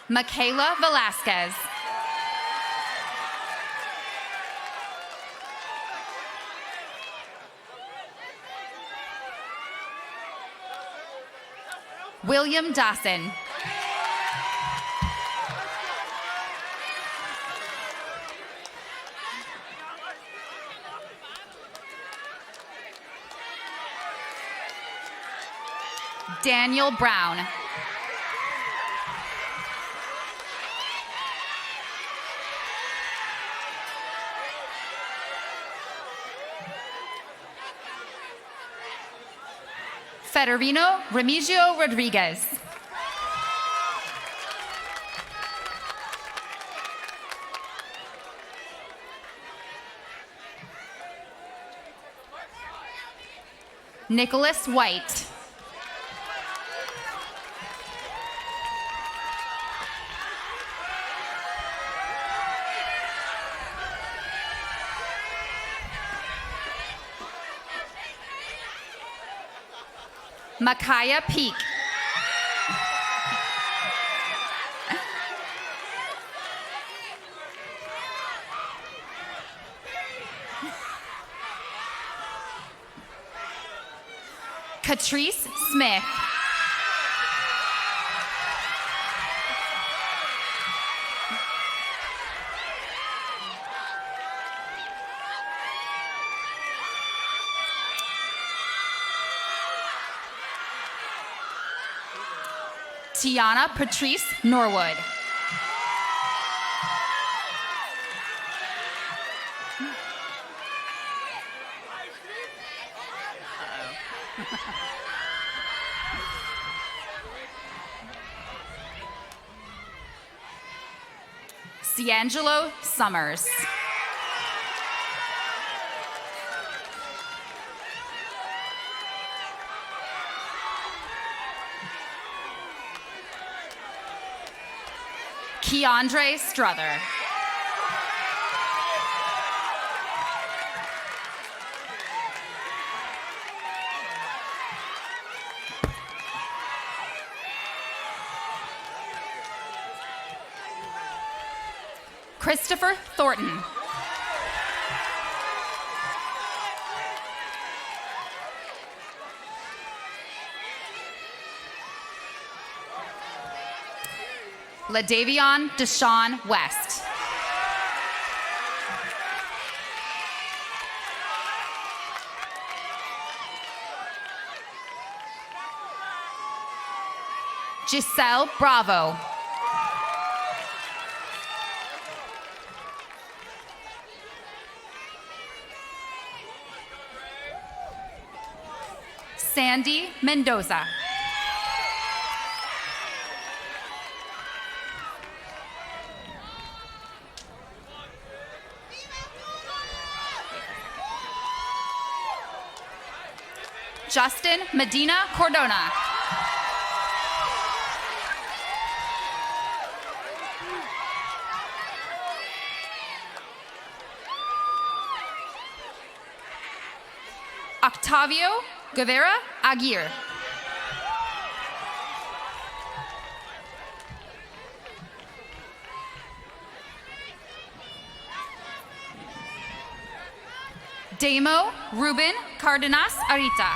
J: Michaela Velasquez. William Dawson. Daniel Brown. Federino Remigio Rodriguez. Nicholas White. Makaya Peak. Patrice Smith. Tiana Patrice Norwood. Ciangelo Summers. Keandre Struther. Christopher Thornton. LaDavion Deshaun West. Giselle Bravo. Sandy Mendoza. Justin Medina Cordona. Octavio Guevara Aguirre. Damo Ruben Cardenas Arita.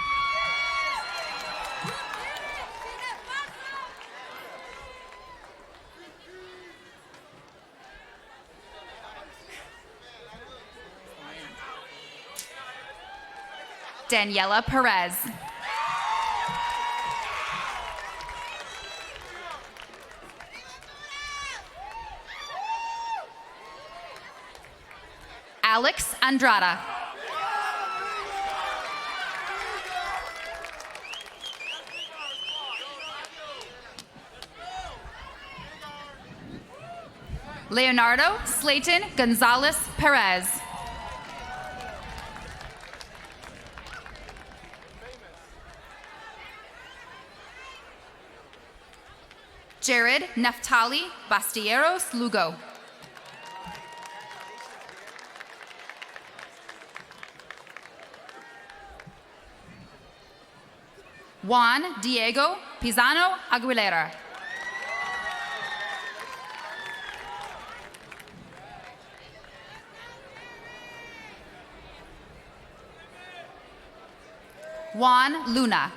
J: Daniela Perez. Alex Andrada. Leonardo Slayton Gonzalez Perez. Jared Neftali Bastilleros Lugo. Juan Diego Pisano Aguilera. Juan Luna.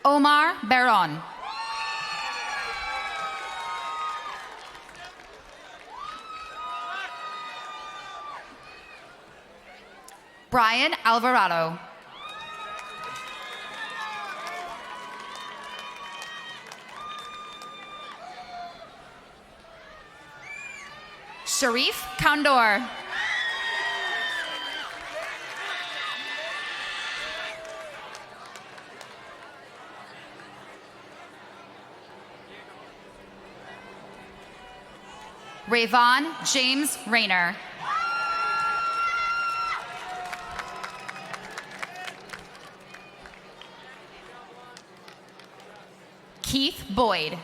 J: Omar Baron. Brian Alvarado. Sharif Kandor. Rayvon James Rayner. Keith Boyd.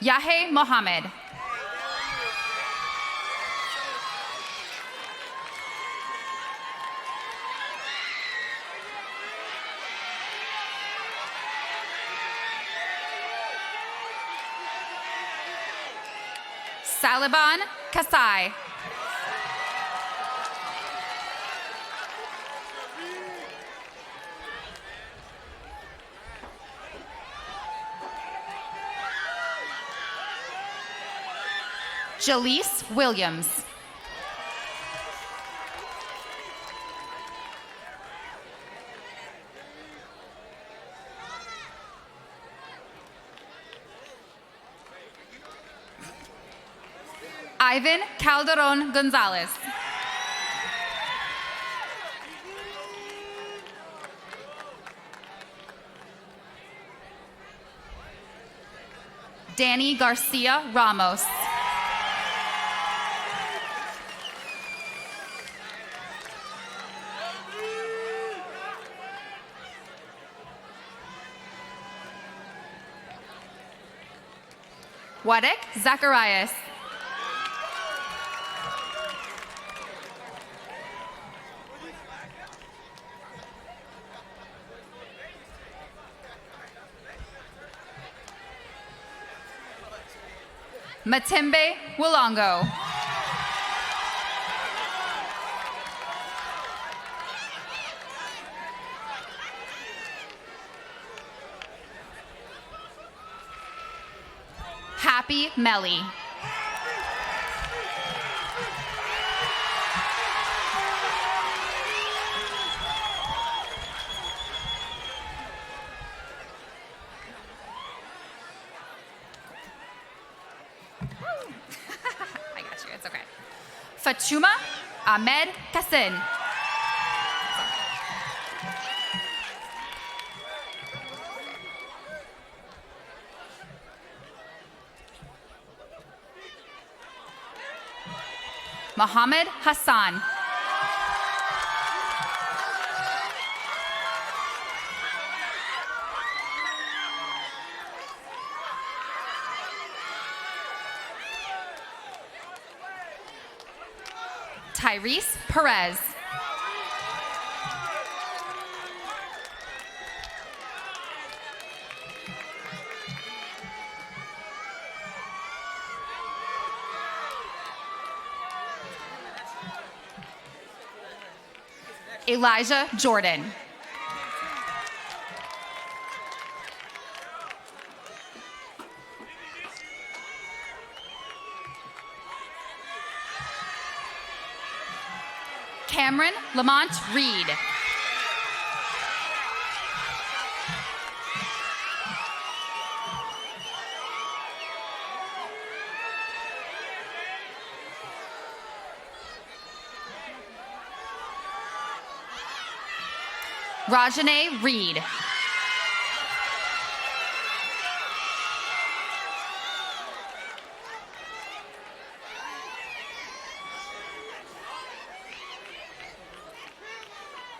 J: Yahe Mohammed. Saliban Kasai. Jaleese Williams. Ivan Calderon Gonzalez. Danny Garcia Ramos. Wadek Zacharias. Matembe Wilongo. Happy Melly. I got you, it's okay. Fatuma Ahmed Kassin. Mohammed Hassan. Tyrese Perez. Elijah Jordan. Cameron Lamont Reed. Rajane Reed.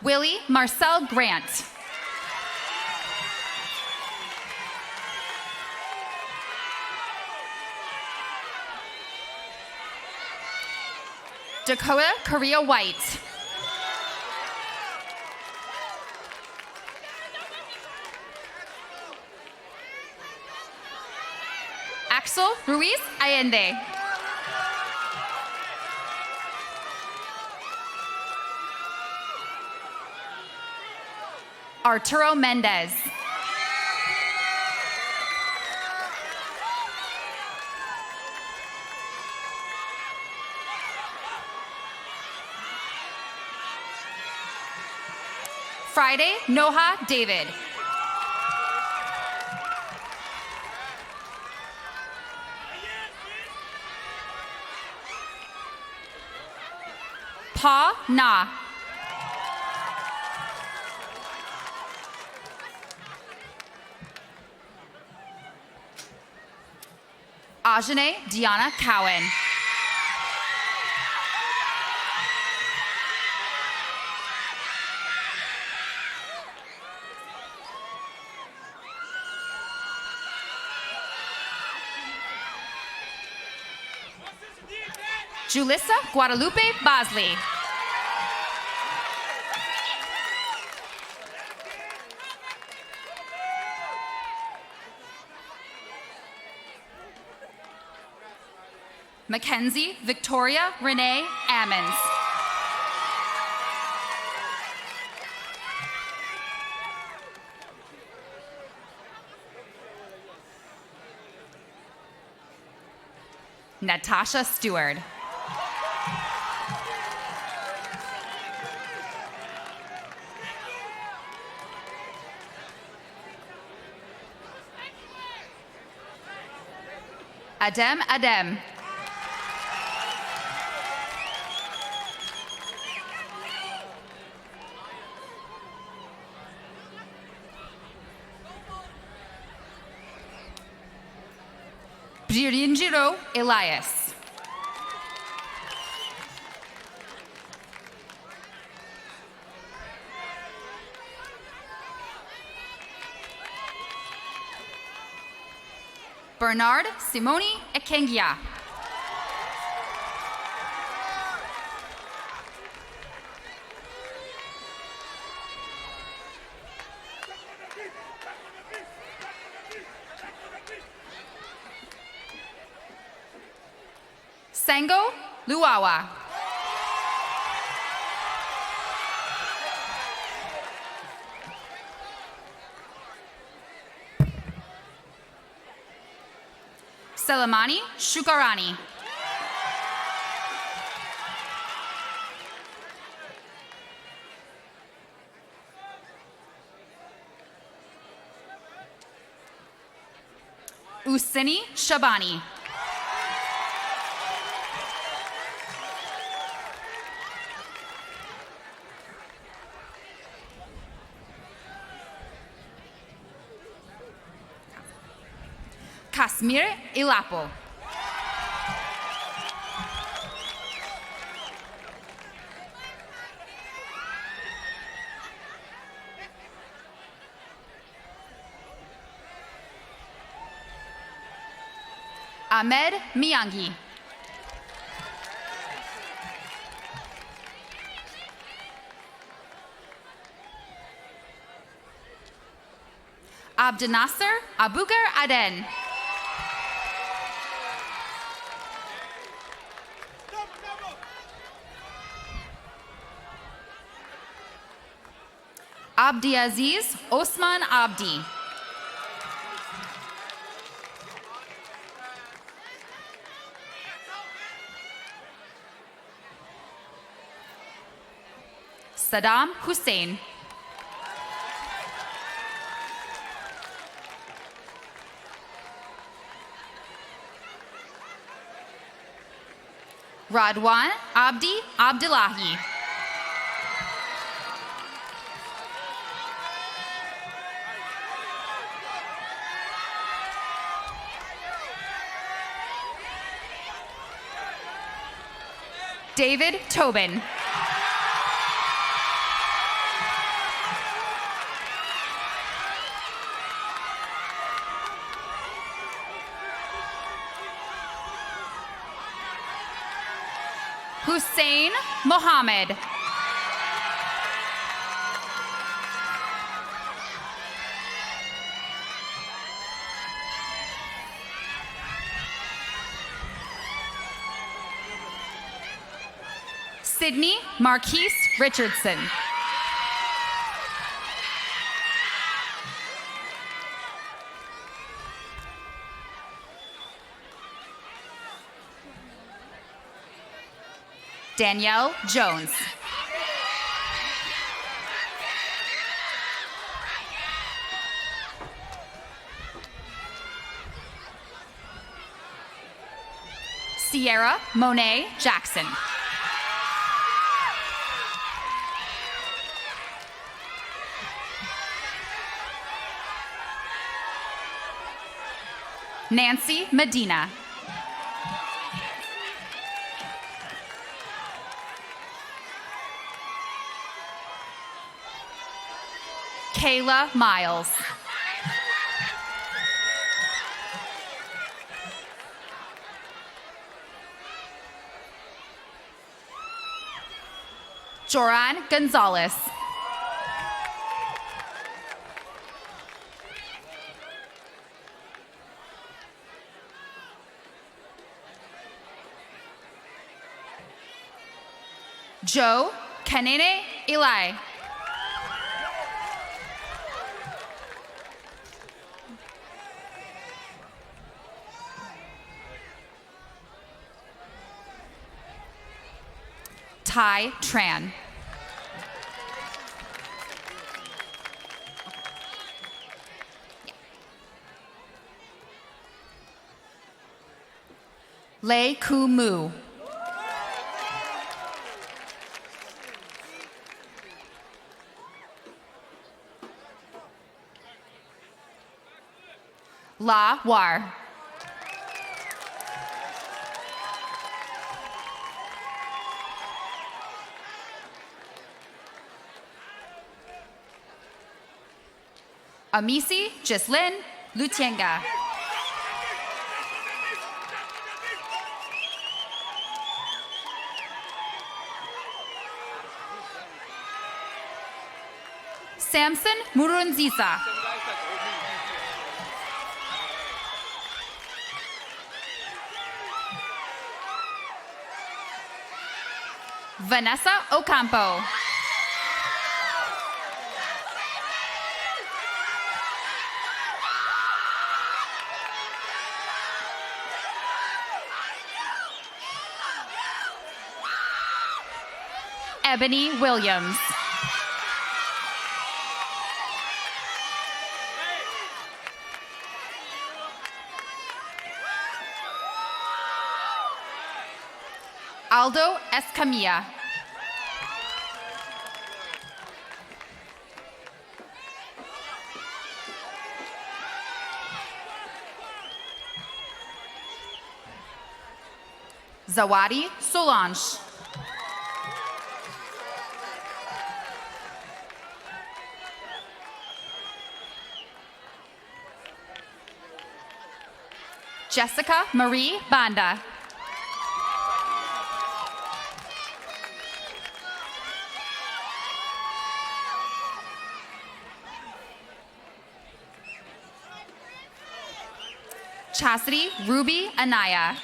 J: Willie Marcel Grant. Dakota Korea White. Axel Ruiz Allende. Arturo Mendez. Friday Noha David. Pa Na. Ajane Diana Cowan. Julissa Guadalupe Bosley. Mackenzie Victoria Renee Ammons. Natasha Stewart. Adem Adem. Birinjiro Elias. Bernard Simoni Ekengia. Sango Luawa. Selemani Shukarani. Usini Shabani. Kasmir Ilapo. Ahmed Miyangi. Abdinasser Abugar Aden. Abdiaziz Osman Abdi. Saddam Hussein. Radwan Abdi Abdullahi. David Tobin. Hussein Mohammed. Sydney Marquise Richardson. Danielle Jones. Sierra Monet Jackson. Nancy Medina. Kayla Miles. Joran Gonzalez. Joe Kanene Eli. Tai Tran. Lei Ku Mu. La War. Amisi Jislin Lutienga. Samson Murunziza. Vanessa Ocampo. Ebony Williams. Aldo Escamilla. Zawadi Solange. Jessica Marie Banda. Chastity Ruby Anaya.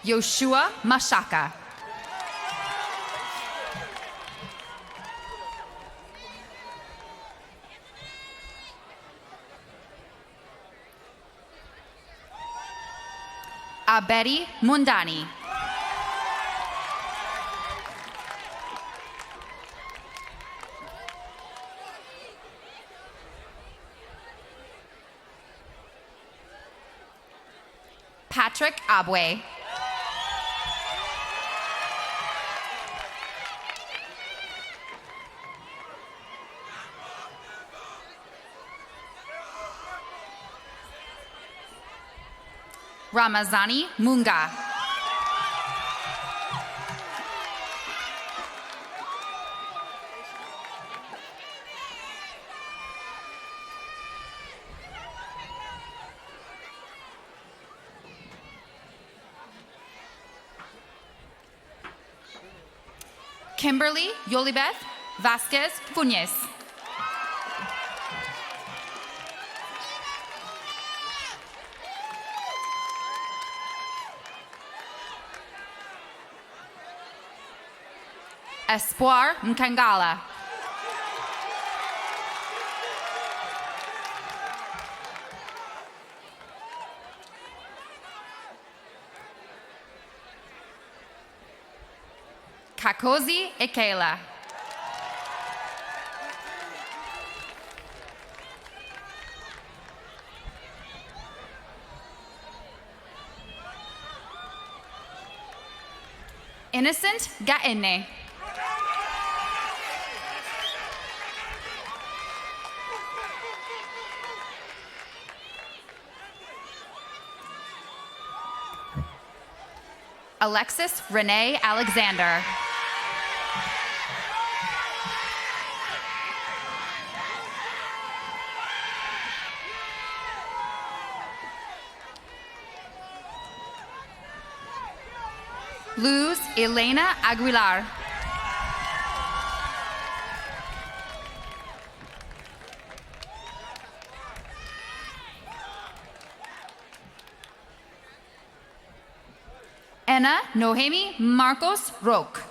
J: Yoshua Mashaka. Abedi Mundani. Patrick Abwe. Ramazani Munga. Kimberly Yolibeth Vasquez Funes. Espoir Nkangala. Kakozi Ekela. Innocent Gaene. Alexis Renee Alexander. Luz Elena Aguilar. Anna Nohemi Marcos Roque.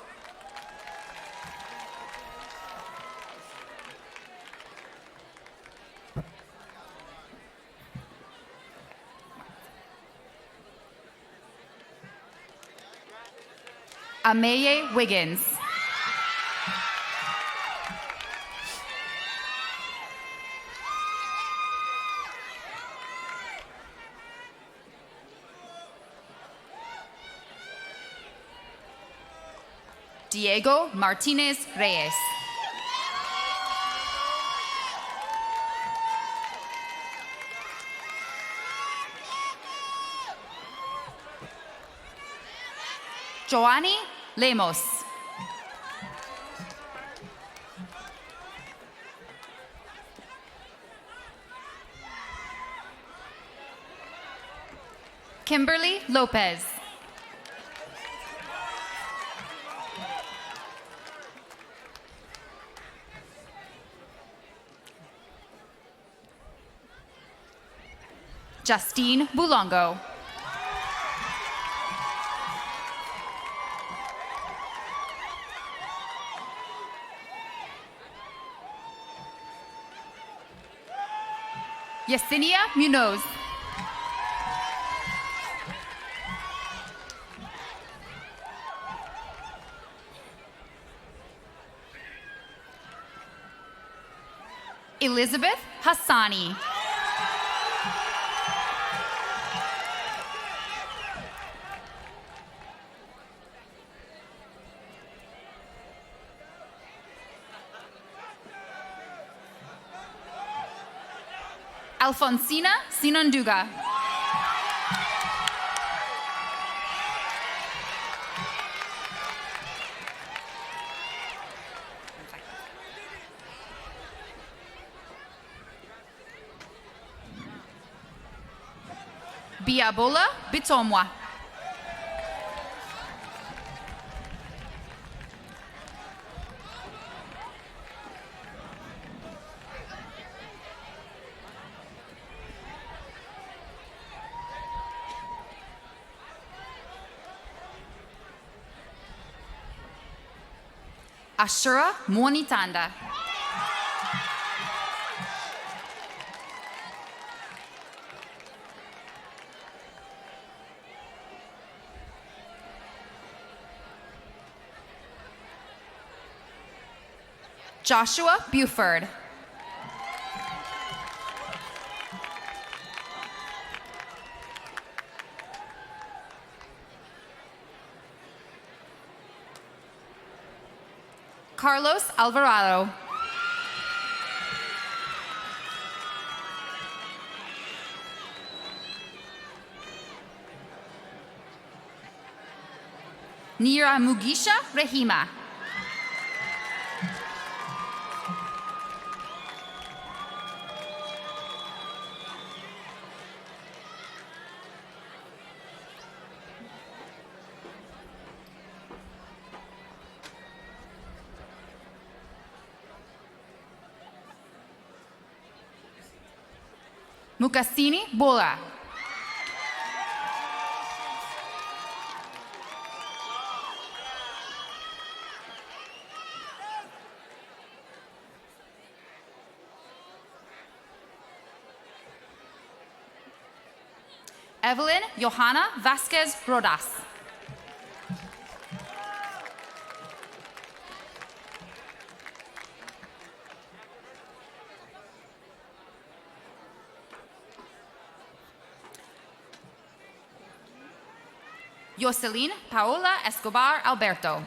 J: Ameye Wiggins. Diego Martinez Reyes. Joanny Lemos. Kimberly Lopez. Justine Bulongo. Yesenia Munoz. Elizabeth Hassani. Alfonsina Sinanduga. Biabola Bitomwa. Ashura Monitanda. Joshua Buford. Carlos Alvarado. Nira Mugisha Rehima. Mukasini Bola. Evelyn Johanna Vasquez Rodas. Jocelyn Paola Escobar Alberto.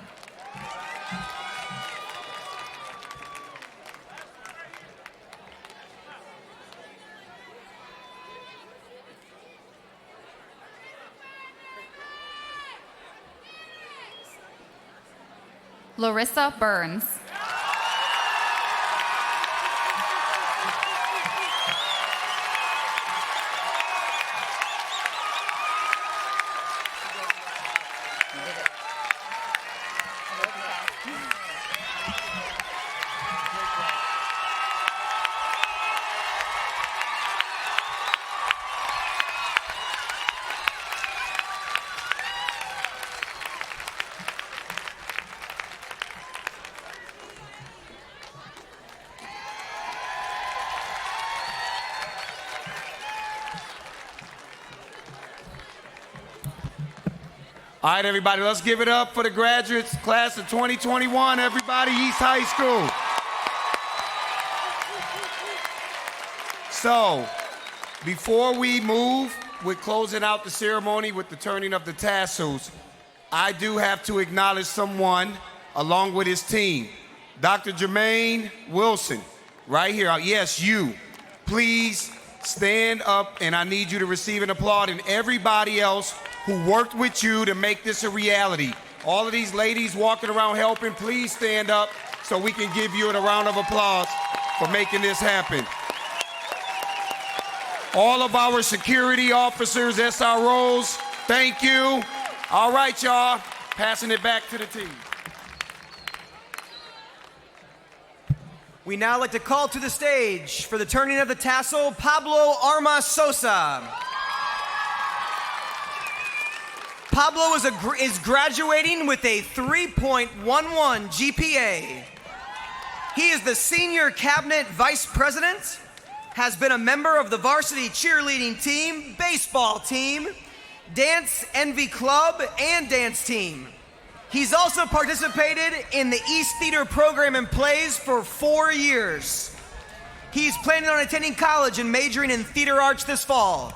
J: Larissa Burns.
I: All right, everybody, let's give it up for the graduates, class of 2021, everybody, East High School. So, before we move with closing out the ceremony with the turning of the tassels, I do have to acknowledge someone along with his team. Dr. Jermaine Wilson, right here. Yes, you. Please stand up, and I need you to receive an applaud, and everybody else who worked with you to make this a reality. All of these ladies walking around helping, please stand up so we can give you a round of applause for making this happen. All of our security officers, SROs, thank you. All right, y'all, passing it back to the team.
F: We now like to call to the stage for the turning of the tassel, Pablo Armas Sosa. Pablo is graduating with a 3.11 GPA. He is the senior cabinet vice president, has been a member of the varsity cheerleading team, baseball team, dance envy club, and dance team. He's also participated in the East Theater program and plays for 4 years. He's planning on attending college and majoring in theater arts this fall.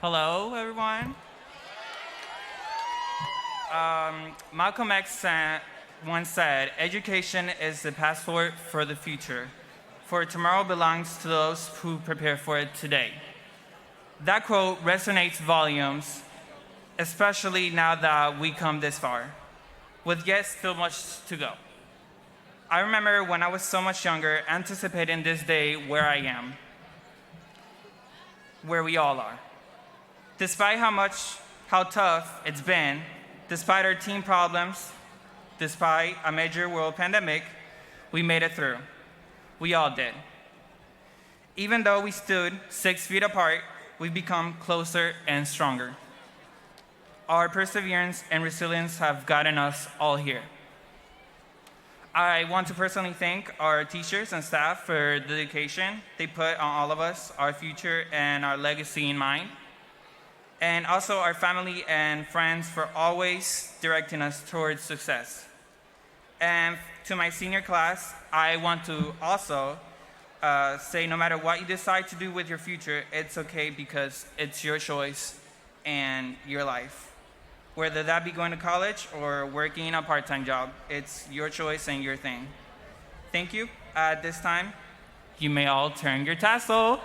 K: Hello, everyone. Malcolm X once said, "Education is the passport for the future, for tomorrow belongs to those who prepare for it today." That quote resonates volumes, especially now that we come this far, with yet still much to go. I remember when I was so much younger, anticipating this day where I am, where we all are. Despite how tough it's been, despite our team problems, despite a major world pandemic, we made it through. We all did. Even though we stood 6 feet apart, we've become closer and stronger. Our perseverance and resilience have gotten us all here. I want to personally thank our teachers and staff for the dedication they put on all of us, our future and our legacy in mind. And also our family and friends for always directing us towards success. And to my senior class, I want to also say no matter what you decide to do with your future, it's okay because it's your choice and your life. Whether that be going to college or working a part-time job, it's your choice and your thing. Thank you. At this time, you may all turn your tassel.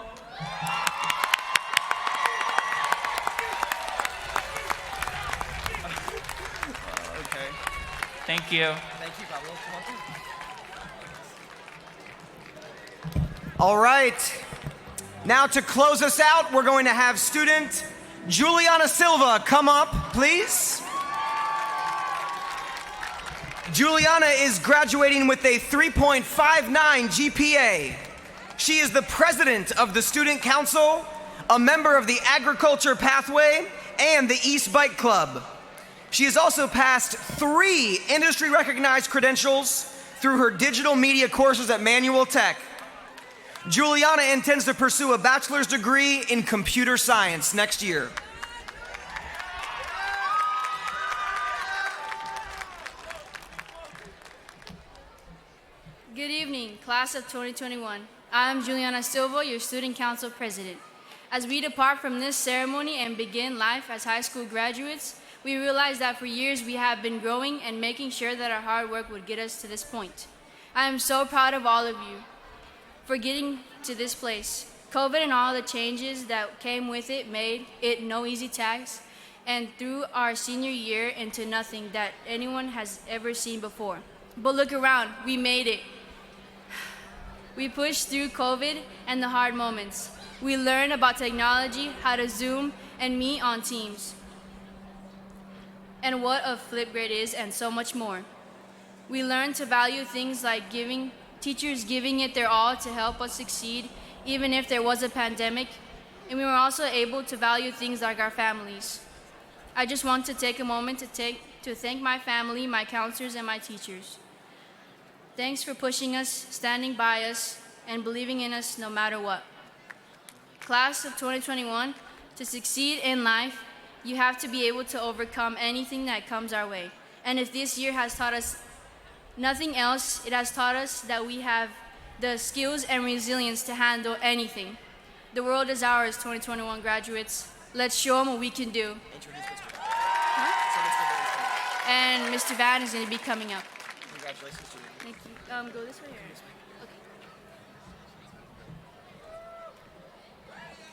K: Thank you.
F: Thank you, Pablo. All right. Now to close us out, we're going to have student Juliana Silva come up, please. Juliana is graduating with a 3.59 GPA. She is the president of the Student Council, a member of the Agriculture Pathway, and the East Bike Club. She has also passed 3 industry-recognized credentials through her digital media courses at Manual Tech. Juliana intends to pursue a bachelor's degree in computer science next year.
L: Good evening, class of 2021. I am Juliana Silva, your student council president. As we depart from this ceremony and begin life as high school graduates, we realize that for years we have been growing and making sure that our hard work would get us to this point. I am so proud of all of you for getting to this place. COVID and all the changes that came with it made it no easy task, and threw our senior year into nothing that anyone has ever seen before. But look around, we made it. We pushed through COVID and the hard moments. We learned about technology, how to Zoom and meet on Teams, and what a Flipgrid is, and so much more. We learned to value things like teachers giving it their all to help us succeed, even if there was a pandemic, and we were also able to value things like our families. I just want to take a moment to thank my family, my counselors, and my teachers. Thanks for pushing us, standing by us, and believing in us no matter what. Class of 2021, to succeed in life, you have to be able to overcome anything that comes our way. And if this year has taught us nothing else, it has taught us that we have the skills and resilience to handle anything. The world is ours, 2021 graduates. Let's show them what we can do. And Mr. Van is going to be coming up.
E: Congratulations to you.
L: Thank you. Go this way or this way?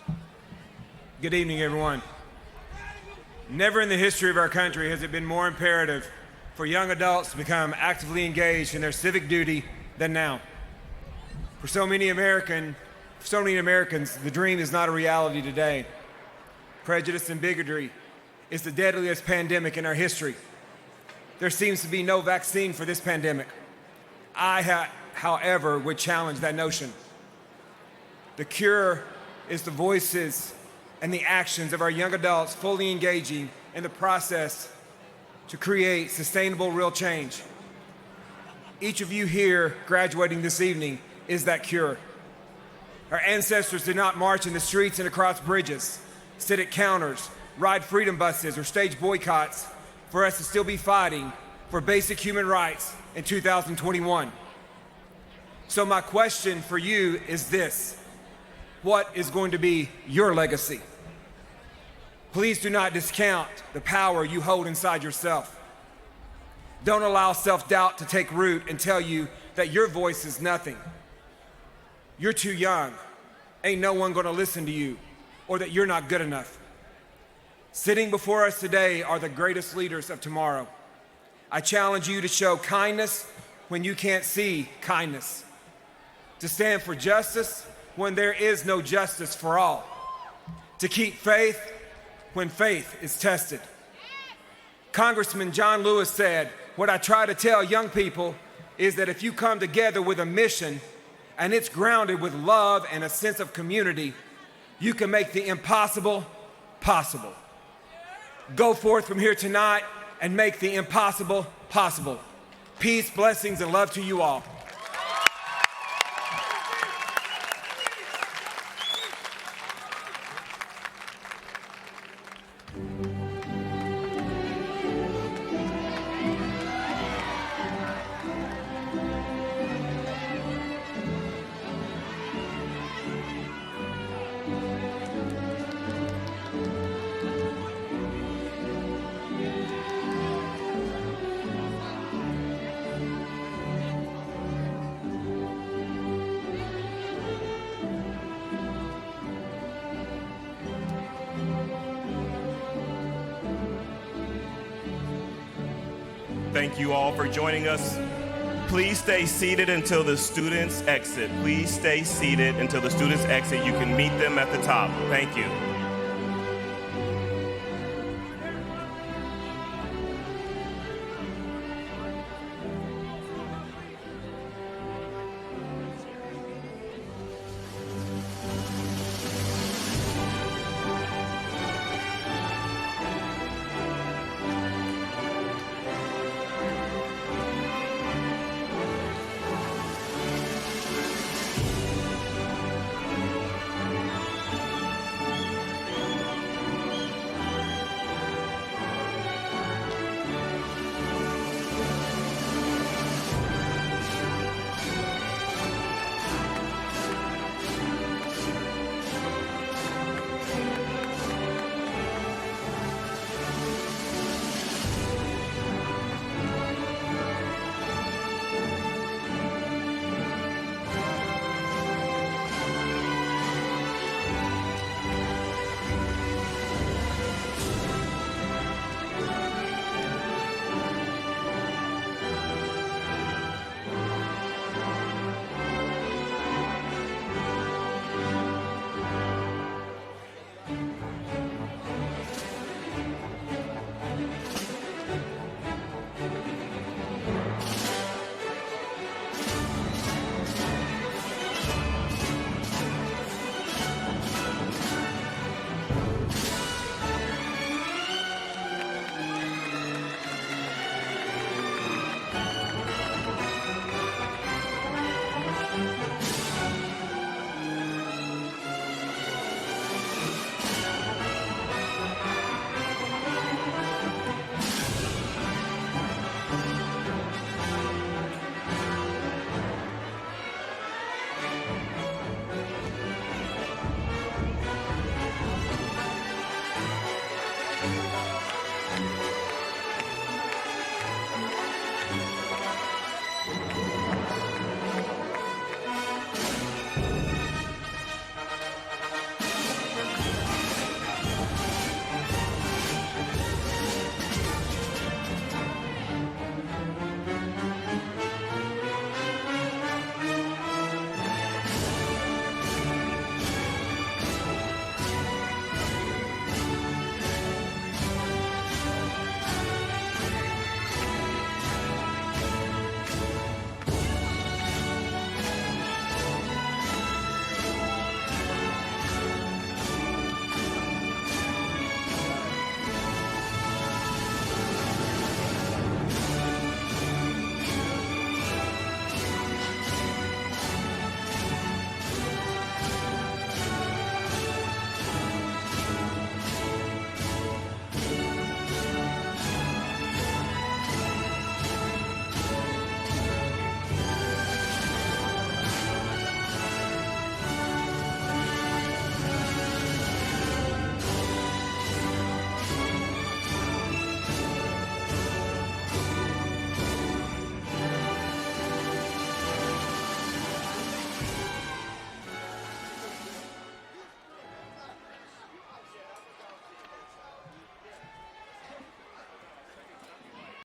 L: Okay.
M: Good evening, everyone. Never in the history of our country has it been more imperative for young adults to become actively engaged in their civic duty than now. For so many Americans, the dream is not a reality today. Prejudice and bigotry is the deadliest pandemic in our history. There seems to be no vaccine for this pandemic. However, would challenge that notion. The cure is the voices and the actions of our young adults fully engaging in the process to create sustainable, real change. Each of you here graduating this evening is that cure. Our ancestors did not march in the streets and across bridges, sit at counters, ride freedom buses, or stage boycotts for us to still be fighting for basic human rights in 2021. So my question for you is this: what is going to be your legacy? Please do not discount the power you hold inside yourself. Don't allow self-doubt to take root and tell you that your voice is nothing. You're too young. Ain't no one gonna listen to you, or that you're not good enough. Sitting before us today are the greatest leaders of tomorrow. I challenge you to show kindness when you can't see kindness, to stand for justice when there is no justice for all, to keep faith when faith is tested. Congressman John Lewis said, "What I try to tell young people is that if you come together with a mission and it's grounded with love and a sense of community, you can make the impossible possible." Go forth from here tonight and make the impossible possible. Peace, blessings, and love to you all.
A: Thank you all for joining us. Please stay seated until the students exit. Please stay seated until the students exit. You can meet them at the top. Thank you.